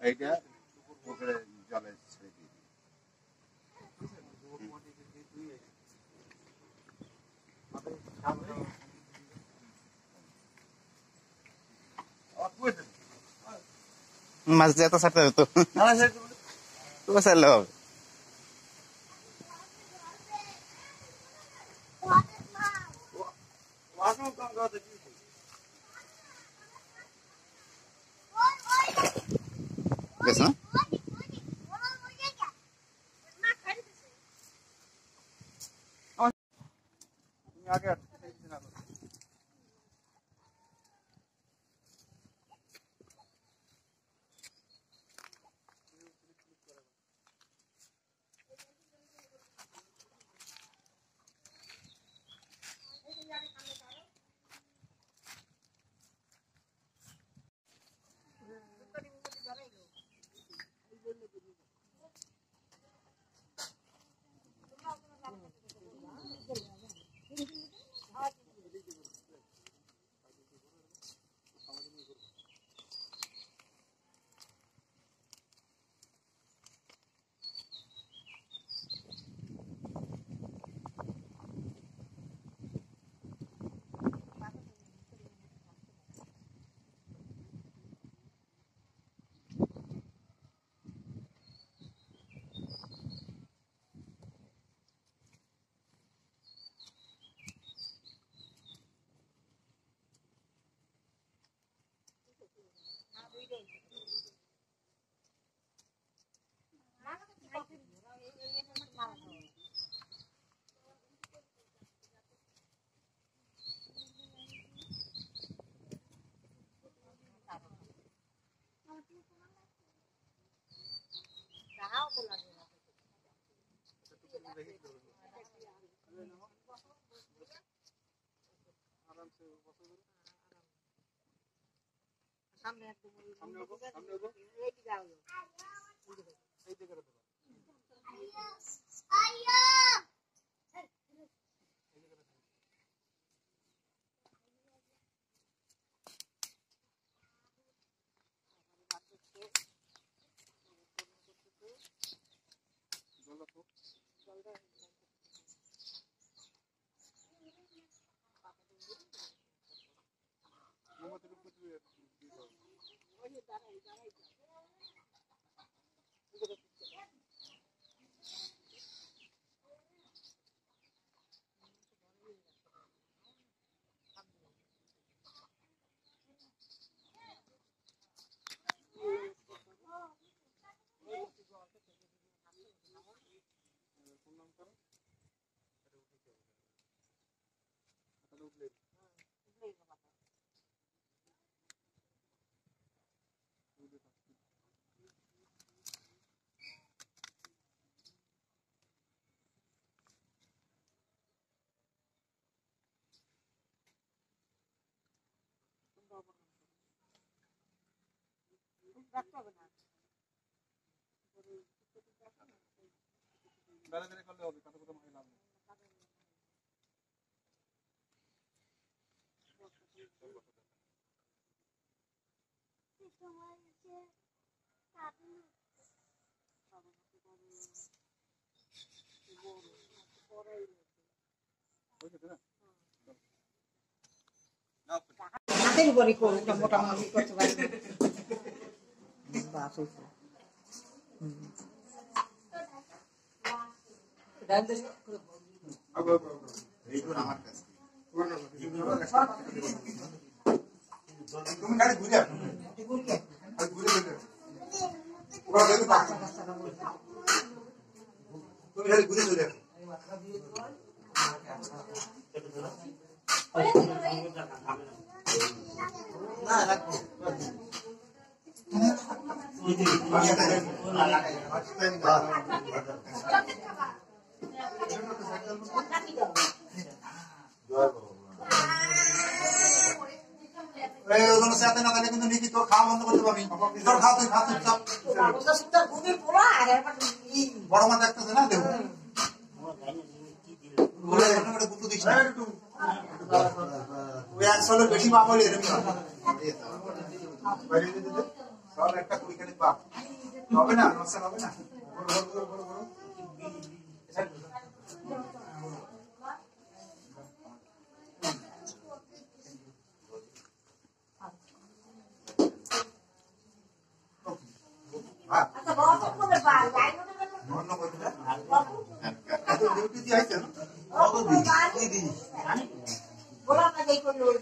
এইটা উপরে জলে ছেড়ে দিয়ে দিবে মাছ দিয়ে এত ছাড়তে হবে তো তো ছাড়লে হবে গেছে না তুমি আগে সামনে একদম সামনে হবো, সামনে হবো। এই দিকে যাও এই দিকে দেবো। রাখতে হবে না দাঁড়া দাঁড়া করলে হবে, কত কত মাইল লাগবে। হাতের উপরে করুন মোটামুটি করতে পারি বাস হয়েছে আমার কাছে তুমি গাড়ি ঘুরে আসো। ঘুরে ঘুরে ওরা দেখো তুমি গাড়ি ঘুরে চলে আসো। না রাখো ওগুলো সাথে না তাহলে কিন্তু নিকি তোর খাওয়া বন্ধ করতে পারবি। তোর খাও তুই খা চুপচাপ। বড় মা দেখতেছে না দেবো গুটু দিস না ওই একশো বেশি পাপ হলে এরকম সব একটা কুড়ি খালি পাপ হবে না নকশা হবে না ডিউটি দিয়ে আইছেন বলা না যাই করলে ওই